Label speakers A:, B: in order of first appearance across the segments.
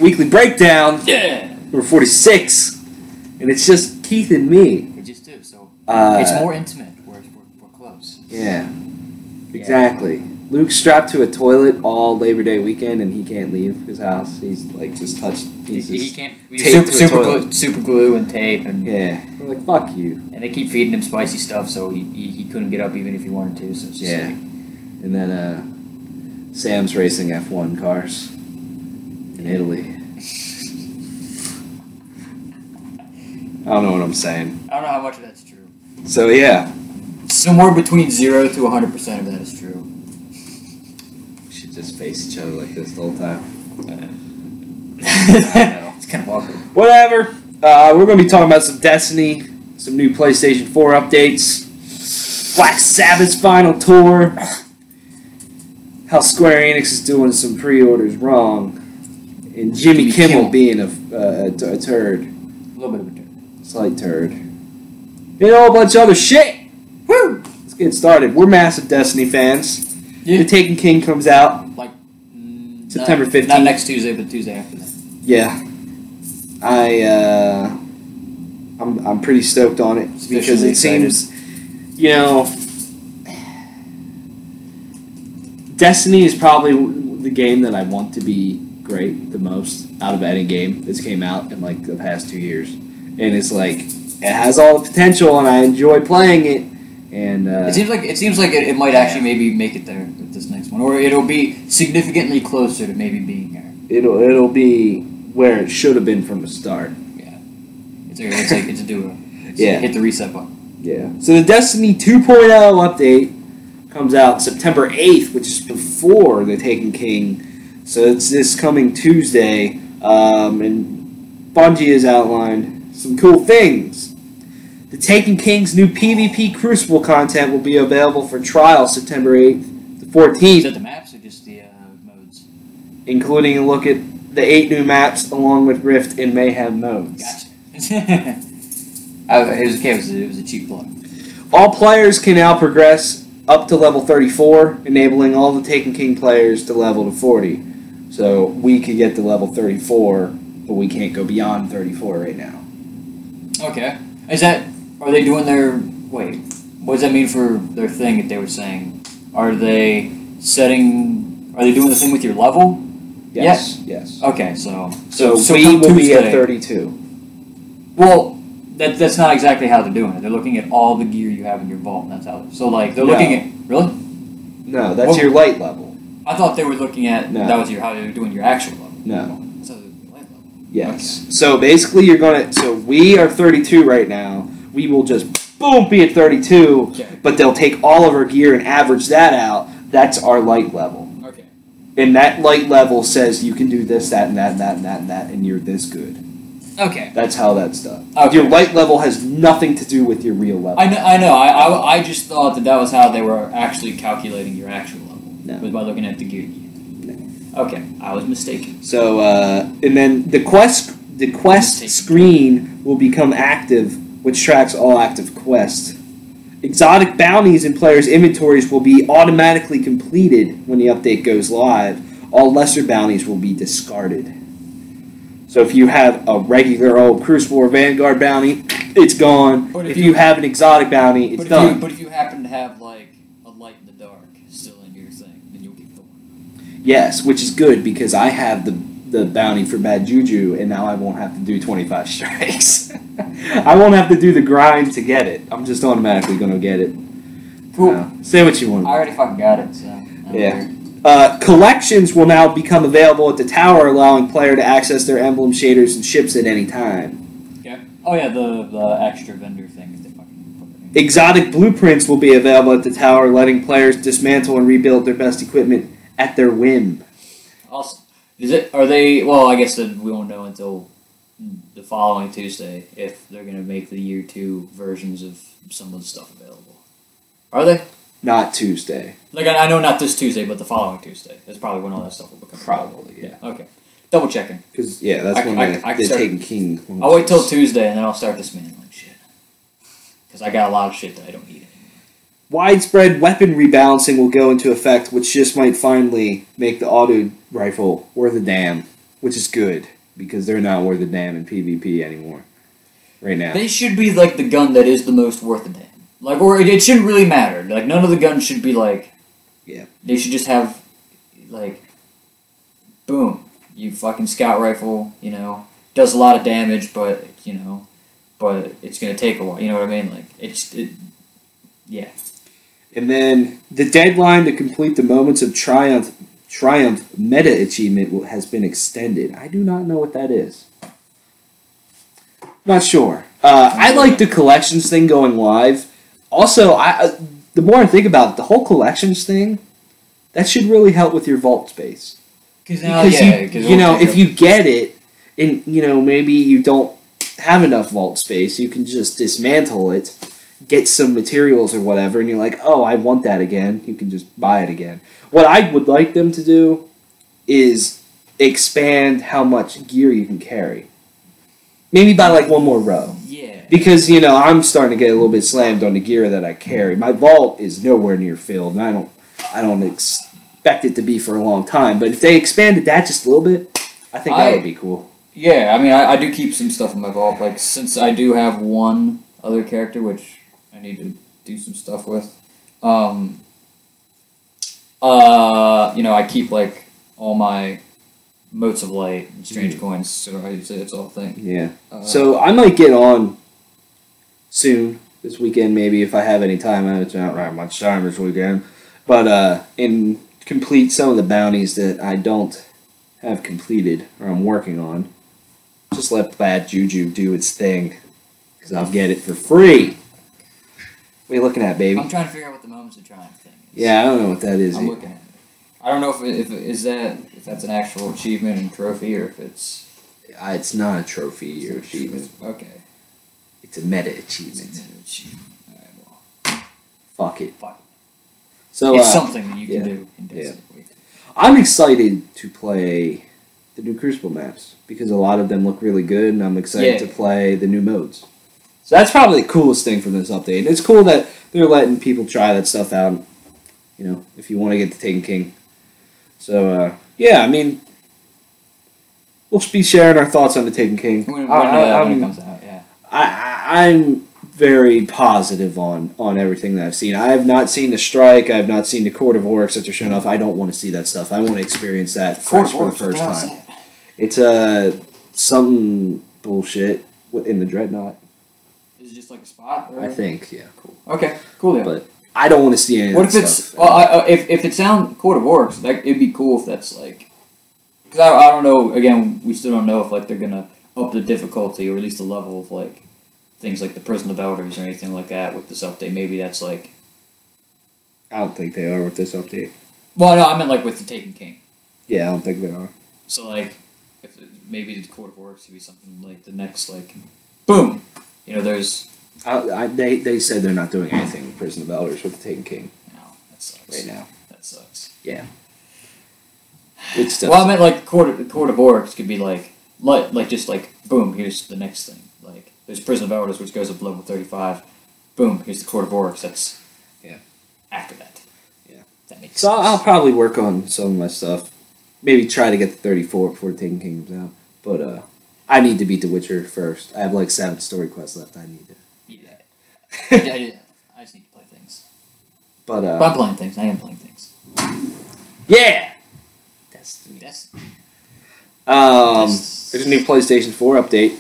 A: weekly breakdown.
B: Yeah.
A: Number 46. And it's just Keith and me.
B: We just do, so it's more intimate. We're close.
A: Yeah. Exactly. Luke's strapped to a toilet all Labor Day weekend, and he can't leave his house. He's like just touched pieces.
B: He can't. Super glue and tape and
A: yeah. We're like, fuck you.
B: And they keep feeding him spicy stuff, so he couldn't get up even if he wanted to. So it's just like,
A: and then Sam's racing F1 cars in Italy. I don't know what I'm saying.
B: I don't know how much of that's true.
A: So yeah.
B: Somewhere between 0 to 100% of that is true.
A: We should just face each other like this the whole time.
B: It's kind of awkward.
A: Whatever. We're going to be talking about some Destiny, some new PlayStation 4 updates, Black Sabbath's final tour, how Square Enix is doing some pre-orders wrong, and Jimmy Kimmel being a turd.
B: A little bit of a turd.
A: Slight turd. And a whole bunch of other shit. Woo! Let's get started. We're massive Destiny fans.
B: Yeah.
A: The Taken King comes out
B: like
A: September 15th.
B: Not next Tuesday, but Tuesday after that.
A: Yeah. I'm pretty stoked on it because it seems, you know, Destiny is probably the game that I want to be great the most out of any game that's came out in like the past 2 years, and it's like it has all the potential, and I enjoy playing it. And
B: it seems like it might actually maybe make it there with this next one, or it'll be significantly closer to maybe being there.
A: It'll be where it should have been from the start.
B: Yeah, it's a duo.
A: Yeah,
B: hit the reset button.
A: Yeah. So the Destiny 2.0 update comes out September 8th, which is before the Taken King. So it's this coming Tuesday, and Bungie has outlined some cool things. The Taken King's new PvP Crucible content will be available for trial September 8th to 14th.
B: Is that the maps or just the modes?
A: Including a look at the 8 new maps along with Rift and Mayhem modes.
B: Gotcha. It was a cheap plug.
A: All players can now progress up to level 34, enabling all the Taken King players to level to 40. So we could get to level 34, but we can't go beyond 34 right now.
B: Okay. Are they doing their... Wait, what does that mean for their thing that they were saying? Are they doing the thing with your level?
A: Yes. Yes.
B: Okay, so
A: we will be at 32.
B: Well, that's not exactly how they're doing it. They're looking at all the gear you have in your vault, and that's how... So, like, they're looking at... Really?
A: No, that's your light level.
B: I thought they were looking at...
A: No.
B: That was how they were doing your actual level.
A: No.
B: So, light level.
A: Yes.
B: Okay.
A: So, basically, so we are 32 right now. We will just, boom, be at 32,
B: okay.
A: But they'll take all of our gear and average that out. That's our light level.
B: Okay.
A: And that light level says you can do this, that, and that, and that, and that, and that, and you're this good.
B: Okay.
A: That's how that's done.
B: Okay.
A: Your light level has nothing to do with your real level.
B: I know. I just thought that was how they were actually calculating your actual level.
A: No.
B: Was by looking at the gear.
A: No.
B: Okay, I was mistaken.
A: So, and then the quest screen will become active, which tracks all active quests. Exotic bounties in players' inventories will be automatically completed when the update goes live. All lesser bounties will be discarded. So if you have a regular old Crucible or Vanguard bounty, it's gone. But if you have an exotic bounty, it's done.
B: But if you happen to have, like, a light in the dark still in your thing, then you'll get Thorn.
A: Yes, which is good because I have the bounty for Bad Juju, and now I won't have to do 25 strikes. I won't have to do the grind to get it. I'm just automatically going to get it.
B: Cool.
A: Say what you want.
B: I already fucking got it, so...
A: Yeah. Collections will now become available at the tower, allowing player to access their emblem shaders and ships at any time.
B: Okay. Oh yeah, the extra vendor thing that they fucking put in.
A: Exotic blueprints will be available at the tower, letting players dismantle and rebuild their best equipment at their whim.
B: Awesome. Are they? Well, I guess that we won't know until the following Tuesday if they're going to make the year 2 versions of some of the stuff available. Are they?
A: Not Tuesday.
B: Like, I know not this Tuesday, but the following Tuesday. That's probably when all that stuff will become available.
A: Probably, yeah.
B: Okay. Double checking.
A: Because, yeah, that's when they're taking King.
B: I'll wait till Tuesday, and then I'll start dismantling shit. Because I got a lot of shit that I don't need anymore.
A: Widespread weapon rebalancing will go into effect, which just might finally make the auto rifle worth a damn, which is good. because they're not worth a damn in PvP anymore. Right now.
B: They should be like the gun that is the most worth a damn. Like, or it shouldn't really matter. Like, none of the guns should be like.
A: Yeah.
B: They should just have, like, boom, you fucking scout rifle, you know, does a lot of damage, but, you know, but it's gonna take a while, you know what I mean? Like, yeah.
A: And then the deadline to complete the Moments of Triumph meta achievement has been extended. I do not know what that is. Not sure. I like the collections thing going live. Also, the more I think about it, the whole collections thing, that should really help with your vault space. Because you know, if you get it, and you know maybe you don't have enough vault space, you can just dismantle it, get some materials or whatever, and you're like, oh, I want that again. You can just buy it again. What I would like them to do is expand how much gear you can carry. Maybe by like one more row.
B: Yeah.
A: Because, you know, I'm starting to get a little bit slammed on the gear that I carry. My vault is nowhere near filled, and I don't expect it to be for a long time. But if they expanded that just a little bit, I think that would be cool.
B: Yeah, I mean, I do keep some stuff in my vault. Like, since I do have one other character, which I need to do some stuff with, you know, I keep, like, all my motes of light and strange coins, so I say it's all a thing.
A: Yeah. So I might get on soon, this weekend maybe, if I have any time. I haven't out right much time this weekend. But, and complete some of the bounties that I don't have completed, or I'm working on. Just let Bad Juju do its thing, because I'll get it for free. What are you looking at, baby?
B: I'm trying to figure out what the Moments of Triumph thing is.
A: Yeah, I don't know what that is.
B: I'm looking at it. I don't know if that's an actual achievement and trophy, or if it's...
A: It's not a trophy or achievement.
B: Okay.
A: It's a meta achievement.
B: It's a meta achievement. Alright, well.
A: Fuck it.
B: Fuck it.
A: So,
B: it's something that you can do in Destiny. Yeah.
A: I'm excited to play the new Crucible maps, because a lot of them look really good, and I'm excited to play the new modes. So that's probably the coolest thing from this update. And it's cool that they're letting people try that stuff out, you know, if you want to get the Taken King. So, yeah, I mean, we'll be sharing our thoughts on the Taken King.
B: When it comes out, yeah.
A: I'm very positive on everything that I've seen. I have not seen the Strike. I have not seen the Court of Orcs that they're showing off. I don't want to see that stuff. I want to experience that fresh for the first time. It's some bullshit in the Dreadnought.
B: Is it just like a spot? Or?
A: I think, yeah.
B: Cool. Okay, cool. Yeah.
A: But I don't want to see any of that stuff.
B: What if it's... Well, if it sounds Court of Orcs, it'd be cool if that's like... Because I don't know, again, we still don't know if like they're going to up the difficulty, or at least the level of like things like the Prison of Elders or anything like that with this update. Maybe that's like...
A: I don't think they are with this update.
B: Well, no, I meant like with the Taken King.
A: Yeah, I don't think they are.
B: So like, if maybe the Court of Orcs would be something like the next like... Boom! You know, there's...
A: They said they're not doing anything with Prison of Elders with the Taken King.
B: No, that sucks.
A: Right now.
B: That sucks.
A: Yeah. It's
B: well, I meant like Court of Orcs could be like just like, boom, here's the next thing. Like, there's Prison of Elders, which goes up to level 35. Boom, here's the Court of Orcs. That's after that.
A: Yeah.
B: That makes sense.
A: So I'll probably work on some of my stuff. Maybe try to get to 34 before Taken King comes out. But I need to beat The Witcher first. I have like 7 story quests left. I need to.
B: I just need to play things.
A: But
B: I'm playing things. I am playing things.
A: Yeah!
B: Destiny.
A: There's a new PlayStation 4 update.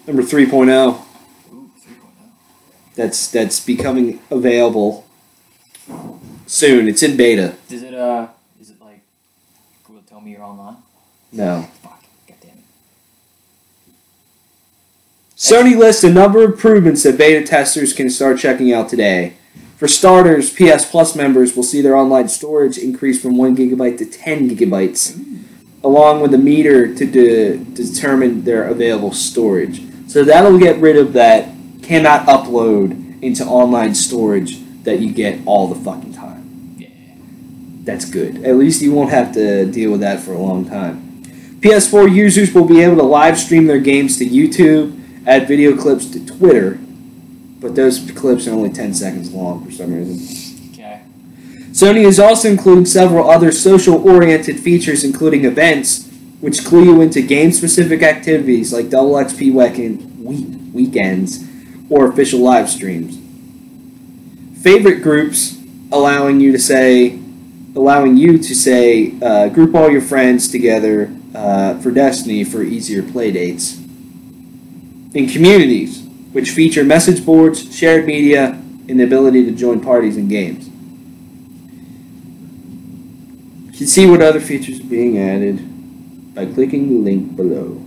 A: Number 3.0.
B: Ooh, 3.0.
A: That's becoming available soon. It's in beta.
B: Is it like, will it tell me you're online?
A: No.
B: Fuck. God damn it.
A: Sony lists a number of improvements that beta testers can start checking out today. For starters, PS Plus members will see their online storage increase from 1 gigabyte to 10 gigabytes, along with a meter to determine their available storage. So that'll get rid of that cannot upload into online storage that you get all the fucking time.
B: Yeah.
A: That's good. At least you won't have to deal with that for a long time. PS4 users will be able to live stream their games to YouTube, add video clips to Twitter, but those clips are only 10 seconds long for some reason.
B: Okay.
A: Sony is also including several other social-oriented features, including events, which clue you into game-specific activities like double XP weekends or official live streams. Favorite groups, allowing you to say, group all your friends together for Destiny for easier play dates. In communities, which feature message boards, shared media, and the ability to join parties and games. You can see what other features are being added by clicking the link below.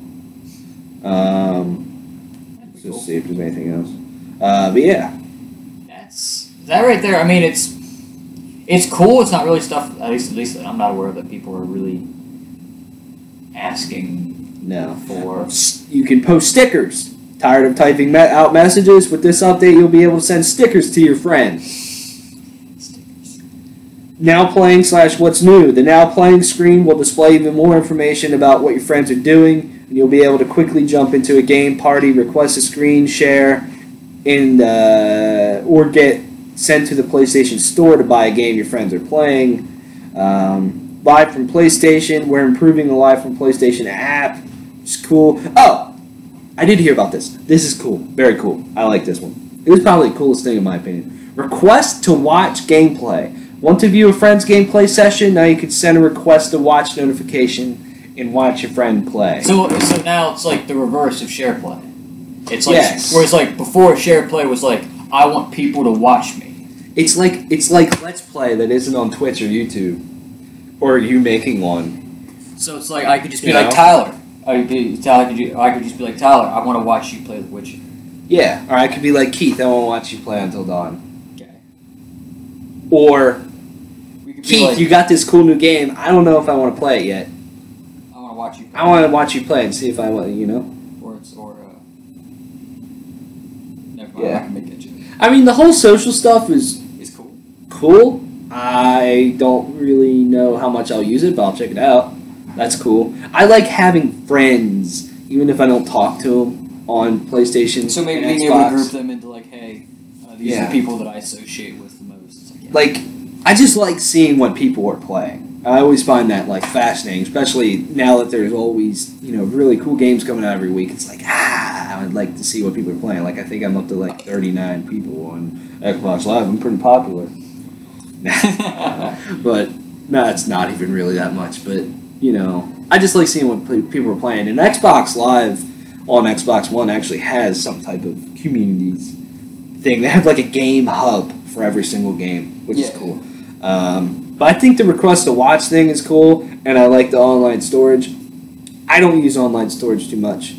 A: Let's see if there's anything else. But yeah.
B: That right there, I mean, it's cool. It's not really stuff, at least that I'm not aware of, that people are really asking for.
A: You can post stickers. Tired of typing out messages? With this update, you'll be able to send stickers to your friends. Stickers. Now playing / what's new. The now playing screen will display even more information about what your friends are doing, and you'll be able to quickly jump into a game, party, request a screen share, and or get sent to the PlayStation Store to buy a game your friends are playing. Live from PlayStation, we're improving the Live from PlayStation app. It's cool. Oh! I did hear about this. This is cool. Very cool. I like this one. It was probably the coolest thing in my opinion. Request to watch gameplay. Want to view a friend's gameplay session? Now you can send a request to watch notification and watch your friend play.
B: So now it's like the reverse of share play. It's like
A: yes.
B: Whereas like before, share play was like, I want people to watch me.
A: It's like Let's Play that isn't on Twitch or YouTube, or you making one.
B: So it's like I could just be like Tyler. I could just be like, Tyler, I want to watch you play The Witcher.
A: Yeah, or I could be like, Keith, I want to watch you play Until Dawn.
B: Okay.
A: Or, Keith, like, you got this cool new game. I don't know if I want to play it yet.
B: I want to watch you play.
A: I want to watch you play and see if I want,
B: Never mind, I can make that joke.
A: I mean, the whole social stuff is
B: cool.
A: Cool. I don't really know how much I'll use it, but I'll check it out. That's cool. I like having friends, even if I don't talk to them on PlayStation.
B: So maybe being able to group them into like, hey, these are the people that I associate with the most.
A: Like, I just like seeing what people are playing. I always find that like fascinating, especially now that there's always really cool games coming out every week. It's like I would like to see what people are playing. Like I think I'm up to like 39 people on Xbox Live. I'm pretty popular. But no, it's not even really that much. But I just like seeing what people are playing. And Xbox Live on Xbox One actually has some type of communities thing. They have like a game hub for every single game, which is cool. But I think the request to watch thing is cool, and I like the online storage. I don't use online storage too much,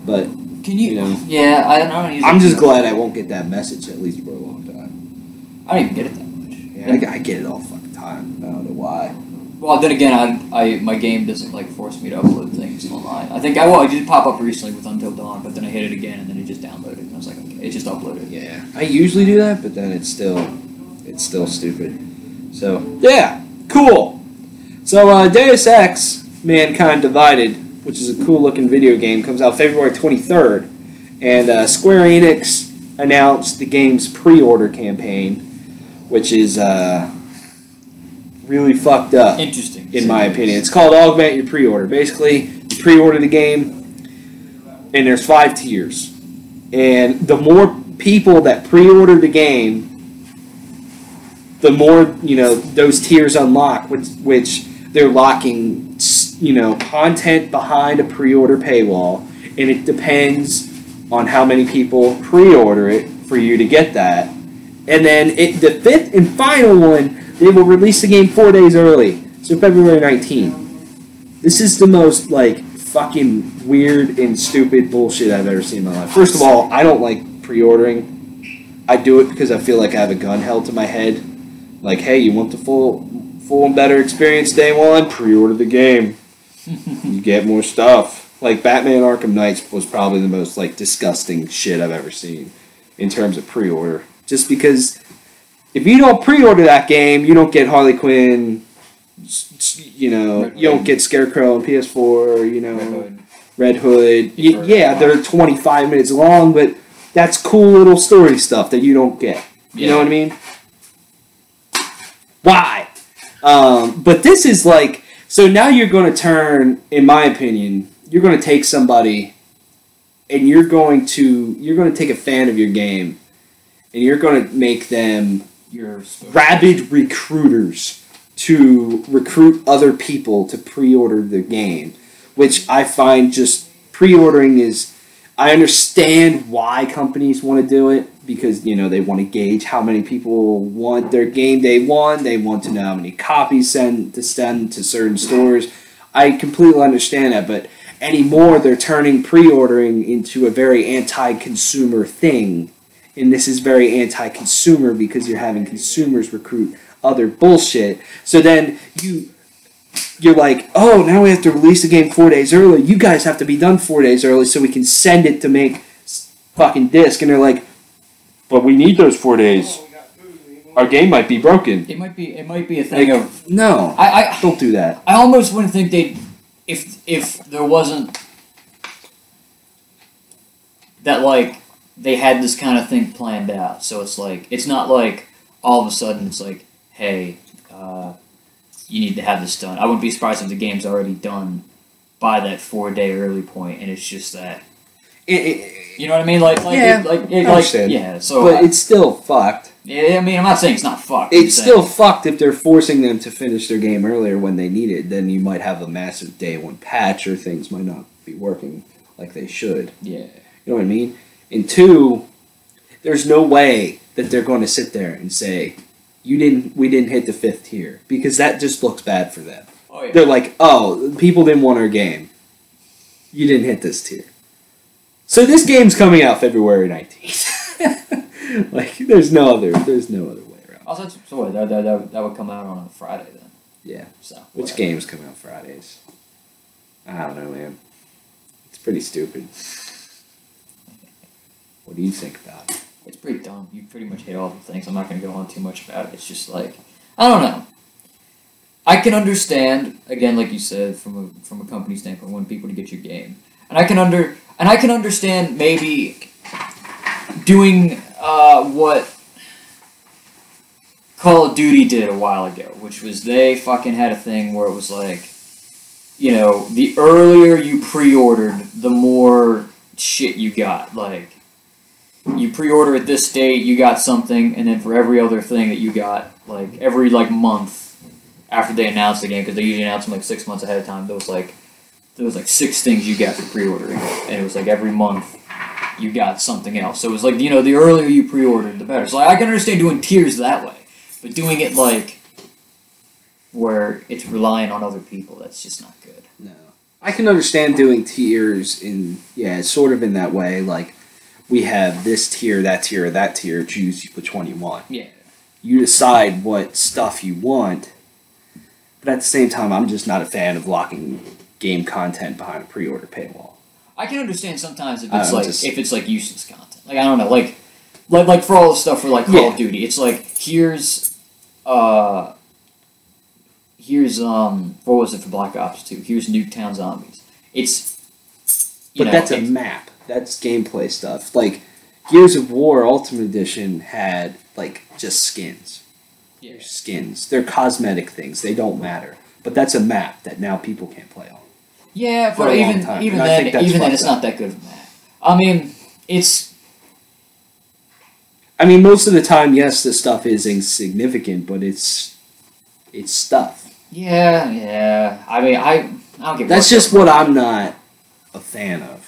A: but
B: can you? Yeah, I don't use.
A: I'm just glad I won't get that message at least for a long time.
B: I don't even get it that much.
A: Yeah, I get it all fucking time. I don't know why.
B: Well, then again, my game doesn't like force me to upload things online. I think I did pop up recently with Until Dawn, but then I hit it again and then it just downloaded. And I was like, okay, it just uploaded.
A: Yeah, I usually do that, but then it's still stupid. So yeah, cool. So Deus Ex: Mankind Divided, which is a cool looking video game, comes out February 23rd, and Square Enix announced the game's pre-order campaign, which is really fucked up.
B: Interesting.
A: In my opinion. It's called Augment Your Pre-Order. Basically, you pre-order the game, and there's 5 tiers. And the more people that pre-order the game, the more, those tiers unlock, which they're locking, content behind a pre-order paywall. And it depends on how many people pre-order it for you to get that. And then the 5th and final one, they will release the game 4 days early, so February 19th. This is the most, fucking weird and stupid bullshit I've ever seen in my life. First of all, I don't like pre-ordering. I do it because I feel like I have a gun held to my head. Like, hey, you want the full and better experience day one? Pre-order the game. You get more stuff. Like, Batman Arkham Knight was probably the most, disgusting shit I've ever seen in terms of pre-order. Just because if you don't pre-order that game, you don't get Harley Quinn, you don't get Scarecrow on PS4, Red Hood. Yeah, they're 25 minutes long, but that's cool little story stuff that you don't get. You know what I mean? Why? But this is So now you're going to turn, in my opinion, you're going to take somebody and you're going to take a fan of your game and you're going to make them rabid recruiters to recruit other people to pre-order the game, which I find just pre-ordering is... I understand why companies want to do it because, they want to gauge how many people want their game day one. They want to know how many copies send to certain stores. I completely understand that, but anymore they're turning pre-ordering into a very anti-consumer thing. And this is very anti-consumer because you're having consumers recruit other bullshit. So then you're like, oh, now we have to release the game 4 days early. You guys have to be done 4 days early so we can send it to make fucking disc. And they're like, but we need those 4 days. Our game might be broken.
B: It might be a thing of...
A: No,
B: I
A: don't do that.
B: I almost wouldn't think they'd... If there wasn't... That, like, they had this kind of thing planned out. So it's like... It's not like, all of a sudden, it's like, hey... you need to have this done. I wouldn't be surprised if the game's already done by that 4 day early point, and it's just that. You know what I mean?
A: Yeah.
B: So,
A: but it's still fucked.
B: Yeah, I mean, I'm not saying it's not fucked.
A: It's still fucked if they're forcing them to finish their game earlier when they need it. Then you might have a massive day one patch, or things might not be working like they should.
B: Yeah.
A: You know what I mean? And two, there's no way that they're going to sit there and say, we didn't hit the 5th tier, because that just looks bad for them.
B: Oh, yeah.
A: They're like, oh, people didn't want our game. You didn't hit this tier. So this game's coming out February 19th. Like, there's no other way around.
B: Also, so what, that would come out on a Friday then.
A: Yeah.
B: So
A: which games come out Fridays? I don't know, man. It's pretty stupid. What do you think about it?
B: It's pretty dumb. You pretty much hit all the things. I'm not going to go on too much about it. It's just like, I don't know. I can understand, again, like you said, from a company standpoint, wanting people to get your game, and I can understand maybe doing what Call of Duty did a while ago, which was they fucking had a thing where it was like, the earlier you pre-ordered, the more shit you got, like. You pre-order at this date, you got something, and then for every other thing that you got, like, every, month after they announced the game, because they usually announce them, 6 months ahead of time, there was 6 things you got for pre-ordering, and it was, every month you got something else. So it was, the earlier you pre-ordered, the better. So I can understand doing tiers that way, but doing it, where it's relying on other people, that's just not good.
A: No. I can understand doing tiers sort of in that way, we have this tier, that tier, or that tier, choose which one you want.
B: Yeah.
A: You decide what stuff you want, but at the same time, I'm just not a fan of locking game content behind a pre-order paywall.
B: I can understand sometimes if it's useless content. I don't know, like for all the stuff for Call of Duty, it's here's what was it for Black Ops 2? Here's Nuketown Zombies.
A: That's a map. That's gameplay stuff. Gears of War Ultimate Edition had, just skins.
B: Yeah.
A: They're skins. They're cosmetic things. They don't matter. But that's a map that now people can't play on.
B: Yeah, but even then, it's not that good of a map. I mean,
A: most of the time, yes, the stuff is insignificant, but it's stuff.
B: Yeah. I don't get.
A: That's just what I'm not a fan of.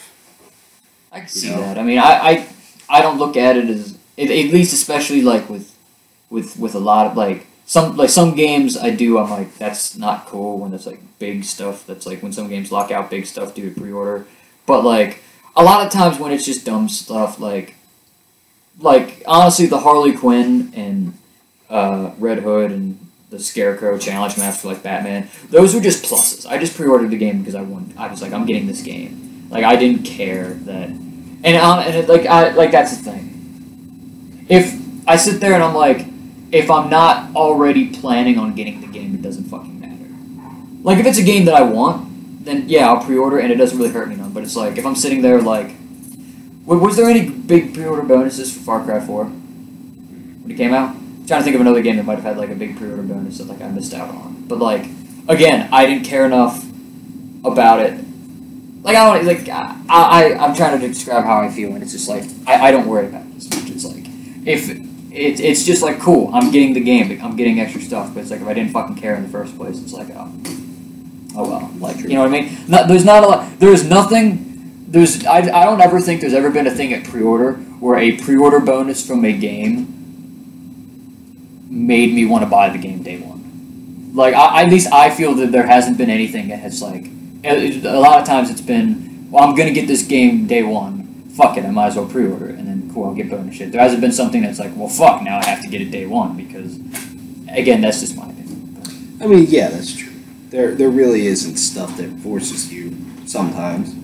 B: I can see that. I don't look at it as at least, especially with a lot of some games I do. I'm like, that's not cool when it's big stuff. That's when some games lock out big stuff due to pre-order. But a lot of times when it's just dumb stuff, honestly, the Harley Quinn and Red Hood and the Scarecrow challenge maps for Batman, those were just pluses. I just pre-ordered the game because I was I'm getting this game. I didn't care that, and that's the thing. If I sit there and I'm if I'm not already planning on getting the game, it doesn't fucking matter. If it's a game that I want, then yeah, I'll pre-order, and it doesn't really hurt me none. But it's if I'm sitting there was there any big pre-order bonuses for Far Cry 4 when it came out? I'm trying to think of another game that might have had a big pre-order bonus that I missed out on. But again, I didn't care enough about it. Like I'm trying to describe how I feel, and it's just like I don't worry about it as much. It's like if it's just like cool, I'm getting the game, I'm getting extra stuff, but it's like if I didn't fucking care in the first place, it's like oh well, like you know what I mean? There's not a lot. There's nothing. I don't ever think there's ever been a thing at pre-order where a pre-order bonus from a game made me want to buy the game day one. Like at least I feel that there hasn't been anything that has like. A lot of times it's been, well, I'm gonna get this game day one. Fuck it, I might as well pre-order it, and then cool, I'll get bonus shit. There hasn't been something that's like, well, fuck, now I have to get it day one because, again, that's just my opinion.
A: I mean, yeah, that's true. There really isn't stuff that forces you sometimes.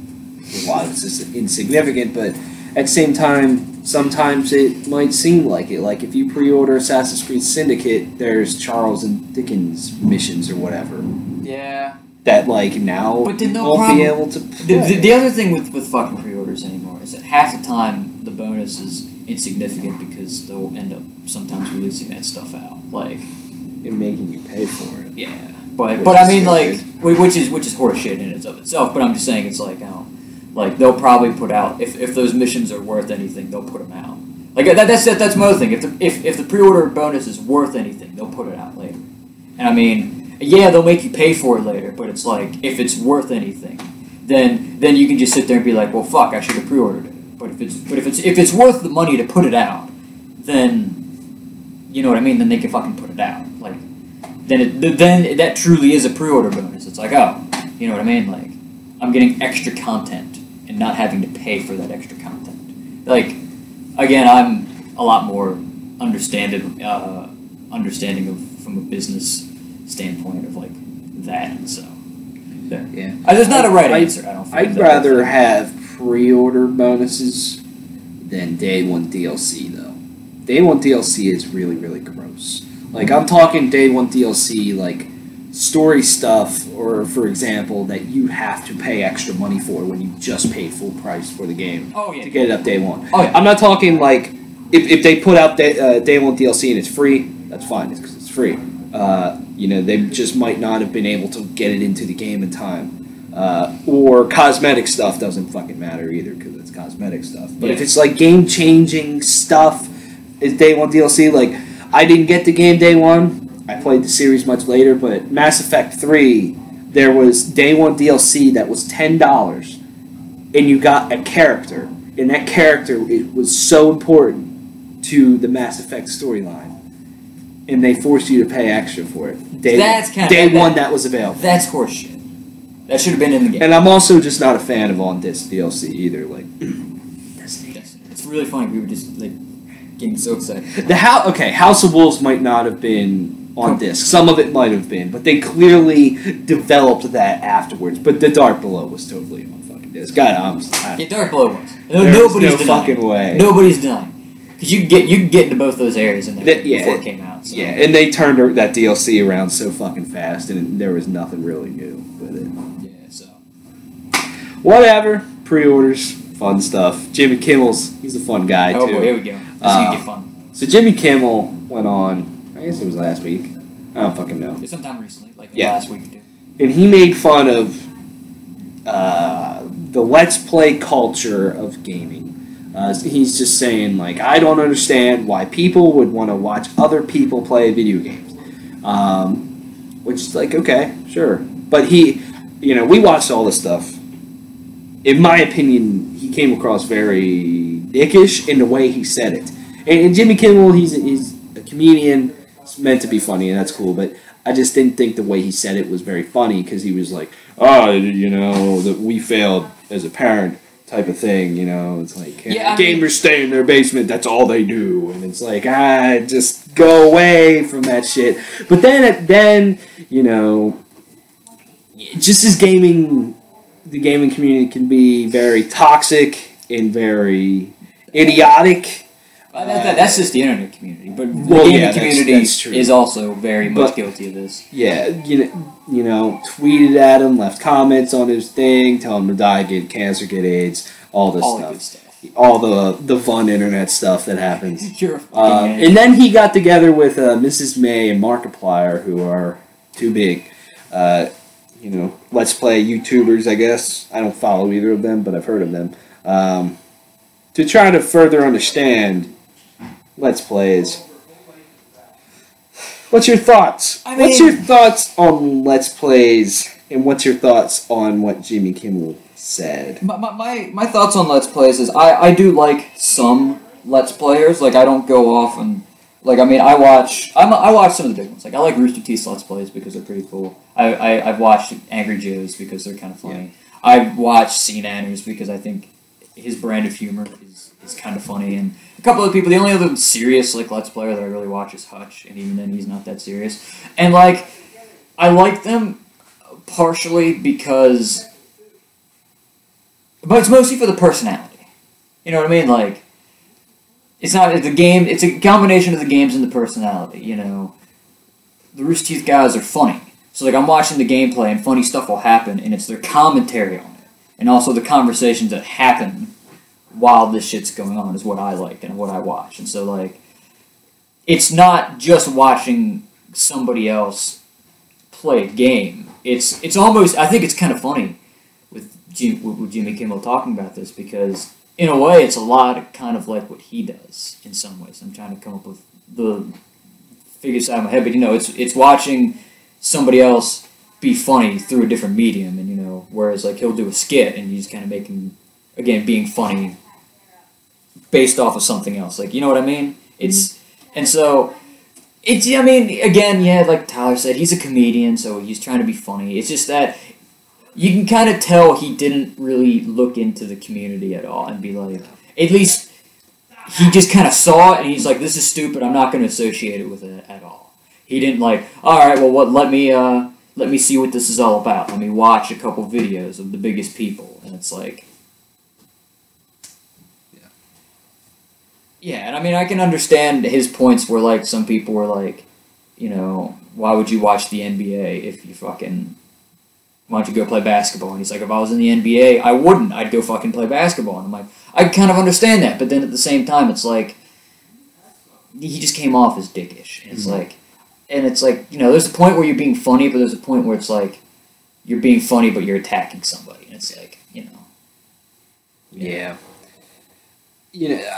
A: A lot of it's just insignificant, but at the same time, sometimes it might seem like it. Like if you pre-order Assassin's Creed Syndicate, there's Charles and Dickens missions or whatever.
B: Yeah.
A: That like now
B: but no
A: won't
B: problem.
A: be able to play.
B: The other thing with fucking pre-orders anymore is that half the time the bonus is insignificant because they'll end up sometimes releasing that stuff out, like
A: and making you pay for it.
B: Yeah, but I mean like which is horseshit in and of itself. But I'm just saying it's like like they'll probably put out if those missions are worth anything, they'll put them out. Like that's my other thing. If the pre-order bonus is worth anything, they'll put it out later. And I mean. Yeah, they'll make you pay for it later, but it's like if it's worth anything, then you can just sit there and be like, well, fuck, I should have pre-ordered it. But if it's worth the money to put it out, then you know what I mean. Then they can fucking put it out. Like then that truly is a pre-order bonus. It's like oh, you know what I mean. Like I'm getting extra content and not having to pay for that extra content. Like again, I'm a lot more understanding of from a business standpoint of like that, and so there.
A: Yeah,
B: there's not a right answer. I don't.
A: I'd rather have pre-order bonuses than day one DLC though. Day one DLC is really really gross. Like I'm talking day one DLC like story stuff, or for example that you have to pay extra money for when you just paid full price for the game to get it up day one.
B: Oh, yeah.
A: I'm not talking like if they put out day one DLC and it's free, that's fine. It's because it's free. You know, they just might not have been able to get it into the game in time. Or cosmetic stuff doesn't fucking matter either because it's cosmetic stuff. But if it's like game-changing stuff, is day one DLC. Like, I didn't get the game day one. I played the series much later, but Mass Effect 3, there was day one DLC that was $10, and you got a character. And that character was so important to the Mass Effect storyline. And they forced you to pay extra for it. Day one that was available.
B: That's horseshit. That should have been in the game.
A: And I'm also just not a fan of on-disc DLC either. Like,
B: it's really funny. We were just like getting so excited.
A: House of Wolves might not have been on disc. Some of it might have been, but they clearly developed that afterwards. But the Dark Below was totally on fucking disc. God,
B: yeah, Dark Below was.
A: Nobody's no fucking way.
B: Nobody's denying. Because you can get into both those areas before it came out. So.
A: Yeah, and they turned that DLC around so fucking fast, and there was nothing really new with it.
B: Yeah, so.
A: Whatever. Pre-orders, fun stuff. Jimmy Kimmel's, he's a fun guy, too.
B: Oh, boy, here we go. This is going to get fun.
A: So Jimmy Kimmel went on, I guess it was last week. I don't fucking know.
B: It's sometime recently, like last week or two.
A: And he made fun of the Let's Play culture of gaming. He's just saying, like, I don't understand why people would want to watch other people play video games. Which is like, okay, sure. But we watched all this stuff. In my opinion, he came across very dickish in the way he said it. And Jimmy Kimmel, he's a comedian. It's meant to be funny, and that's cool. But I just didn't think the way he said it was very funny because he was like, that we failed as a parent. Type of thing, it's like gamers stay in their basement. That's all they do, and it's like just go away from that shit. But then just as the gaming community can be very toxic and very idiotic.
B: That's just the internet community, but the gaming community is also very much guilty of this.
A: Yeah, tweeted at him, left comments on his thing, tell him to die, get cancer, get AIDS, all this stuff. All the fun internet stuff that happens. And then he got together with Mrs. May and Markiplier, who are too big. Let's Play YouTubers, I guess. I don't follow either of them, but I've heard of them. To try to further understand Let's Plays. What's your thoughts? What's your thoughts on Let's Plays, and what's your thoughts on what Jimmy Kimmel said?
B: My thoughts on Let's Plays is I do like some Let's Players. Like, I don't go off and... Like, I mean, I watch some of the big ones. Like, I like Rooster Teeth's Let's Plays because they're pretty cool. I've watched Angry Joe's because they're kind of funny. Yeah. I've watched Sea because I think his brand of humor is kind of funny. And a couple of people, the only other serious, like, Let's Player that I really watch is Hutch, and even then he's not that serious. And, like, I like them partially because... But it's mostly for the personality. You know what I mean? Like... It's not the game. It's a combination of the games and the personality. You know, the Rooster Teeth guys are funny. So like I'm watching the gameplay and funny stuff will happen, and it's their commentary on it, and also the conversations that happen while this shit's going on is what I like and what I watch. And so like, it's not just watching somebody else play a game. It's almost. I think it's kind of funny with Jimmy Kimmel talking about this because. In a way, it's a lot kind of like what he does in some ways. I'm trying to come up with the figures out of my head, but it's watching somebody else be funny through a different medium, and whereas like he'll do a skit and he's kind of making being funny based off of something else. Like, you know what I mean? Like Tyler said, he's a comedian, so he's trying to be funny. It's just that. You can kind of tell he didn't really look into the community at all and be like, at least he just kind of saw it and he's like, this is stupid, I'm not going to associate it with it at all. He didn't like, alright, well, let me see what this is all about. Let me watch a couple videos of the biggest people. And it's like... Yeah, and I mean, I can understand his points where, like, some people were like, why would you watch the NBA if you fucking... Why don't you go play basketball? And he's like, if I was in the NBA, I wouldn't. I'd go fucking play basketball. And I'm like, I kind of understand that. But then at the same time, it's like, he just came off as dickish. And it's like, there's a point where you're being funny, but there's a point where it's like, you're being funny, but you're attacking somebody. And it's like,
A: Yeah.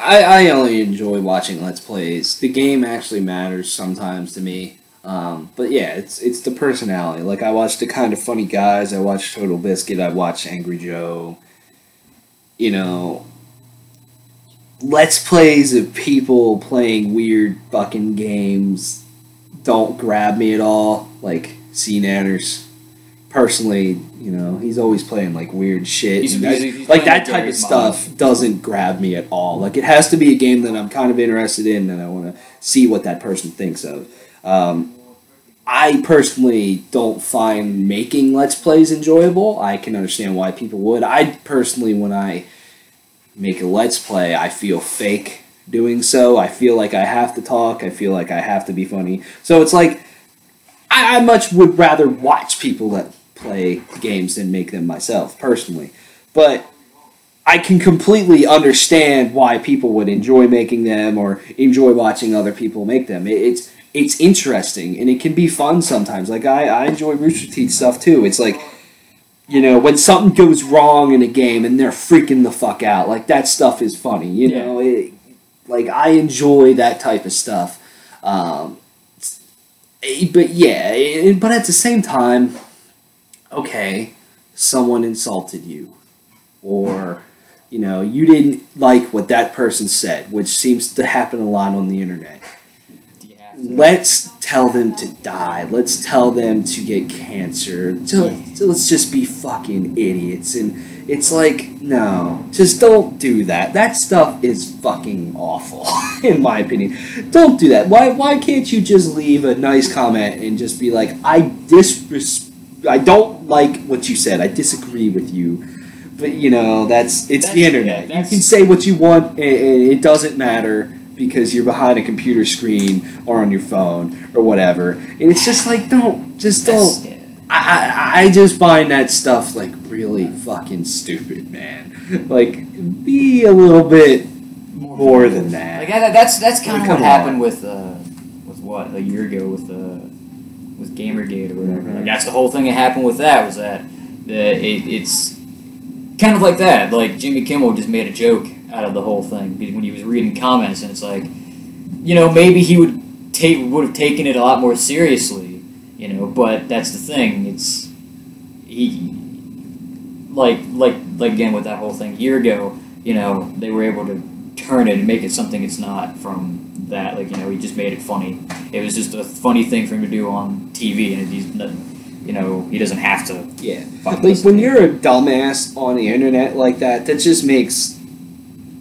A: I only enjoy watching Let's Plays. The game actually matters sometimes to me. But yeah, it's the personality. Like, I watched the Kind of Funny Guys, I watched Total Biscuit, I watched Angry Joe. Let's Plays of people playing weird fucking games don't grab me at all. Like, C-Nanners. Personally, he's always playing, like, weird shit. He's like, that type of stuff doesn't grab me at all. Like, it has to be a game that I'm kind of interested in and I want to see what that person thinks of. I personally don't find making Let's Plays enjoyable. I can understand why people would. I personally, when I make a Let's Play, I feel fake doing so. I feel like I have to talk. I feel like I have to be funny. So it's like, I much would rather watch people that play games than make them myself, personally. But I can completely understand why people would enjoy making them or enjoy watching other people make them. It's interesting, and it can be fun sometimes. Like, I enjoy Rooster Teeth stuff, too. It's like, when something goes wrong in a game and they're freaking the fuck out, like, that stuff is funny, like, I enjoy that type of stuff. But at the same time, okay, someone insulted you, or, you didn't like what that person said, which seems to happen a lot on the internet. Let's tell them to die. Let's tell them to get cancer. So let's just be fucking idiots. And it's like, no, just don't do that. That stuff is fucking awful, in my opinion. Don't do that. Why can't you just leave a nice comment and just be like, I don't like what you said. I disagree with you. But, it's the internet. You can say what you want, and it doesn't matter. Because you're behind a computer screen or on your phone or whatever. And it's just like, don't. I just find that stuff, like, really fucking stupid, man. Like, be a little bit more than that.
B: Like, that's kind of what happened with what, a year ago with with Gamergate or whatever. Like that's the whole thing that happened with that was that it's kind of like that. Like Jimmy Kimmel just made a joke out of the whole thing when he was reading comments, and it's like, maybe he would have taken it a lot more seriously, But that's the thing. It's like again with that whole thing a year ago. They were able to turn it and make it something it's not from that. Like he just made it funny. It was just a funny thing for him to do on TV, and he's he doesn't have to.
A: Yeah, like when you're a dumbass on the internet like that just makes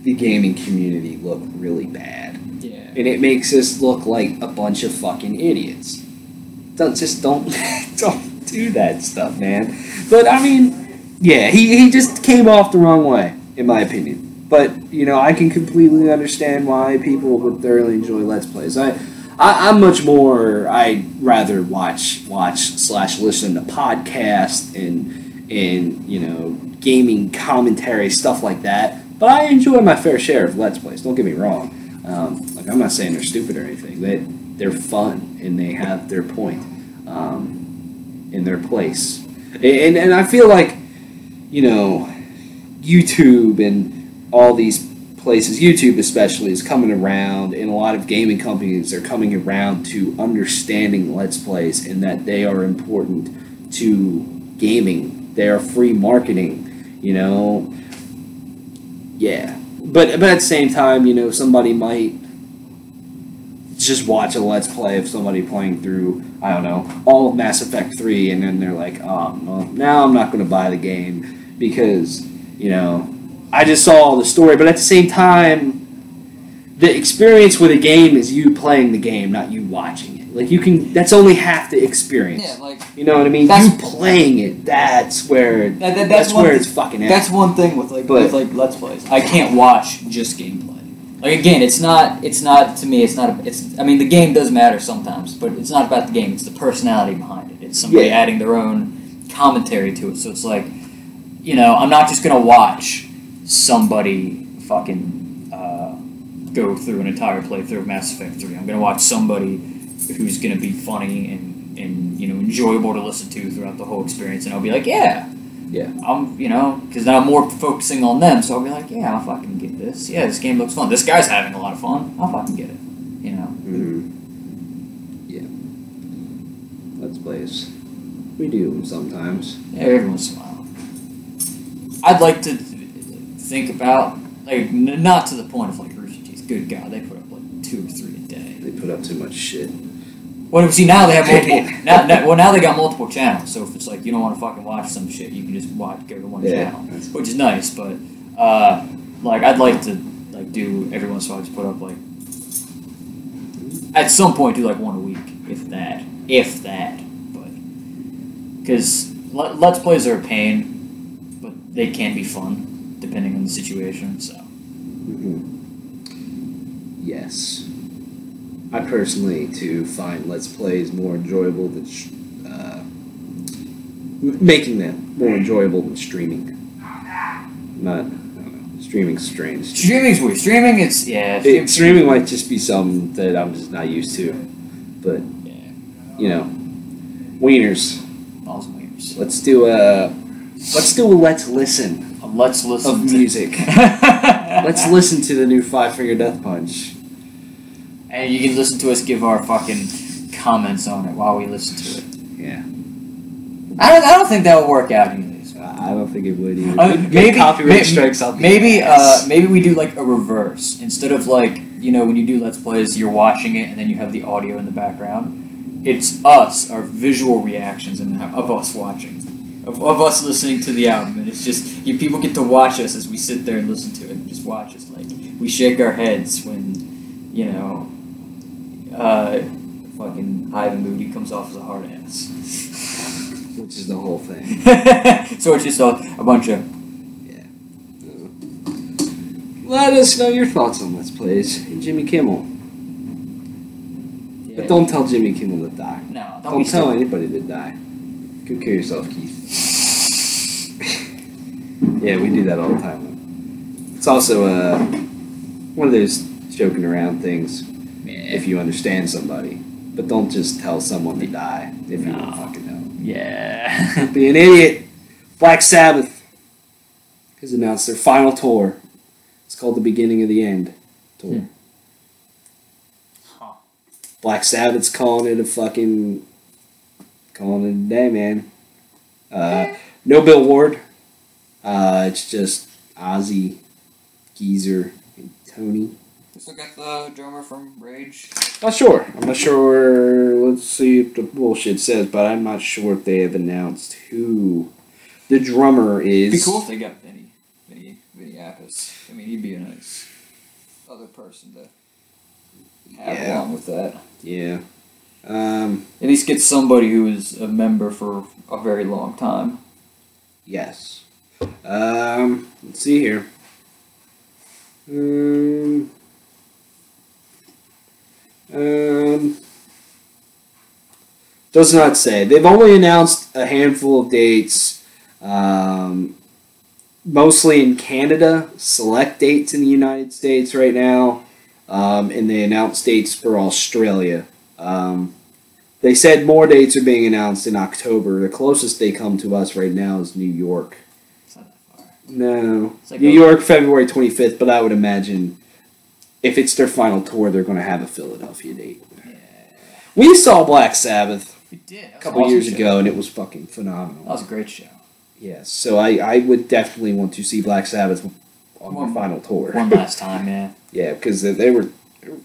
A: the gaming community look really bad.
B: Yeah,
A: and it makes us look like a bunch of fucking idiots. Don't don't do that stuff, man. But I mean, yeah, he just came off the wrong way, in my opinion. But I can completely understand why people would thoroughly enjoy Let's Plays. I'm much more. I'd rather watch / listen to podcasts and gaming commentary, stuff like that. But I enjoy my fair share of Let's Plays. Don't get me wrong. I'm not saying they're stupid or anything. They're fun and they have their point in their place. And I feel like YouTube and all these places, YouTube especially, is coming around, and a lot of gaming companies are coming around to understanding Let's Plays and that they are important to gaming. They are free marketing, Yeah. But at the same time, somebody might just watch a Let's Play of somebody playing through, I don't know, all of Mass Effect 3, and then they're like, oh, well, now I'm not going to buy the game because, I just saw the story. But at the same time, the experience with a game is you playing the game, not you watching it. Like, that's only half the experience.
B: Yeah, like...
A: You know what I mean? You playing it, that's where it's fucking at.
B: That's one thing with Let's Plays. I can't watch just gameplay. Like, again, it's not, to me, I mean, the game does matter sometimes, but it's not about the game, it's the personality behind it. It's somebody adding their own commentary to it. So it's like, I'm not just going to watch somebody fucking go through an entire playthrough of Mass Effect 3. I'm going to watch somebody who's going to be funny and enjoyable to listen to throughout the whole experience, and I'll be like, yeah, I'm, because now I'm more focusing on them, so I'll be like, yeah, I'll fucking get this. Yeah, this game looks fun. This guy's having a lot of fun. I'll fucking get it.
A: Mm-hmm. Yeah. Let's Plays. We do them sometimes.
B: Yeah, every once in a while. I'd like to think about, like, not to the point of, like, Rooster Teeth. Good God, they put up, like, 2 or 3 a day.
A: They put up too much shit.
B: Well, see, now they have multiple. Now they got multiple channels. So if it's like you don't want to fucking watch some shit, you can just go to one channel, which is nice. But like I'd like to do every once in a while, just put up like at some point do like one a week, if that. But because Let's Plays are a pain, but they can be fun depending on the situation. So.
A: Yes. I personally, too, find Let's Plays more enjoyable than making them more enjoyable than streaming. Not, I don't know, streaming's strange.
B: Streaming's weird.
A: Streaming might just be something that I'm just not used to. But, wieners.
B: Awesome wieners.
A: Let's do a Let's Listen.
B: Let's Listen
A: of music. Let's listen to the new Five Finger Death Punch.
B: And you can listen to us give our fucking comments on it while we listen to it.
A: Yeah.
B: I don't think that would work out either.
A: I don't think it would either. Maybe copyright strikes up.
B: Maybe we do like a reverse. Instead of like, when you do Let's Plays, you're watching it and then you have the audio in the background. It's us, our visual reactions of us watching. Of us listening to the album. And it's just, people get to watch us as we sit there and listen to it. And just watch us. Like, we shake our heads when, fucking Ivan Moody comes off as a hard ass.
A: Which is the whole thing.
B: So it's just a bunch of...
A: Yeah. Let us know your thoughts on Let's Plays. Jimmy Kimmel. Yeah. But don't tell Jimmy Kimmel to die.
B: No,
A: don't tell anybody to die. Go kill yourself, Keith. Yeah, we do that all the time. It's also one of those joking around things. If you understand somebody, But don't just tell someone to die if you don't fucking know.
B: Yeah.
A: Be an idiot. Black Sabbath has announced their final tour. It's called The Beginning of the End tour.
B: Huh.
A: Black Sabbath's calling it a day, man. No Bill Ward. It's just Ozzy, Geezer, and Tony.
B: We still got the drummer from Rage.
A: Not sure. I'm not sure. Let's see if the bullshit says, but I'm not sure if they have announced who the drummer is.
B: It'd be cool if they got Vinny Appice. I mean, he'd be a nice other person to have along with that.
A: Yeah.
B: At least get somebody who is a member for a very long time.
A: Yes. Let's see here. Does not say. They've only announced a handful of dates, mostly in Canada, select dates in the United States right now, and they announced dates for Australia. They said more dates are being announced in October. The closest they come to us right now is New York.
B: It's not that far.
A: No.
B: It's like
A: New York, February 25th, but I would imagine if it's their final tour, they're going to have a Philadelphia date.
B: Yeah.
A: We saw Black Sabbath
B: We did.
A: a couple years ago, and it was fucking phenomenal.
B: That was a great show.
A: Yes, so I would definitely want to see Black Sabbath on their final tour.
B: One last time, yeah.
A: Yeah, because they were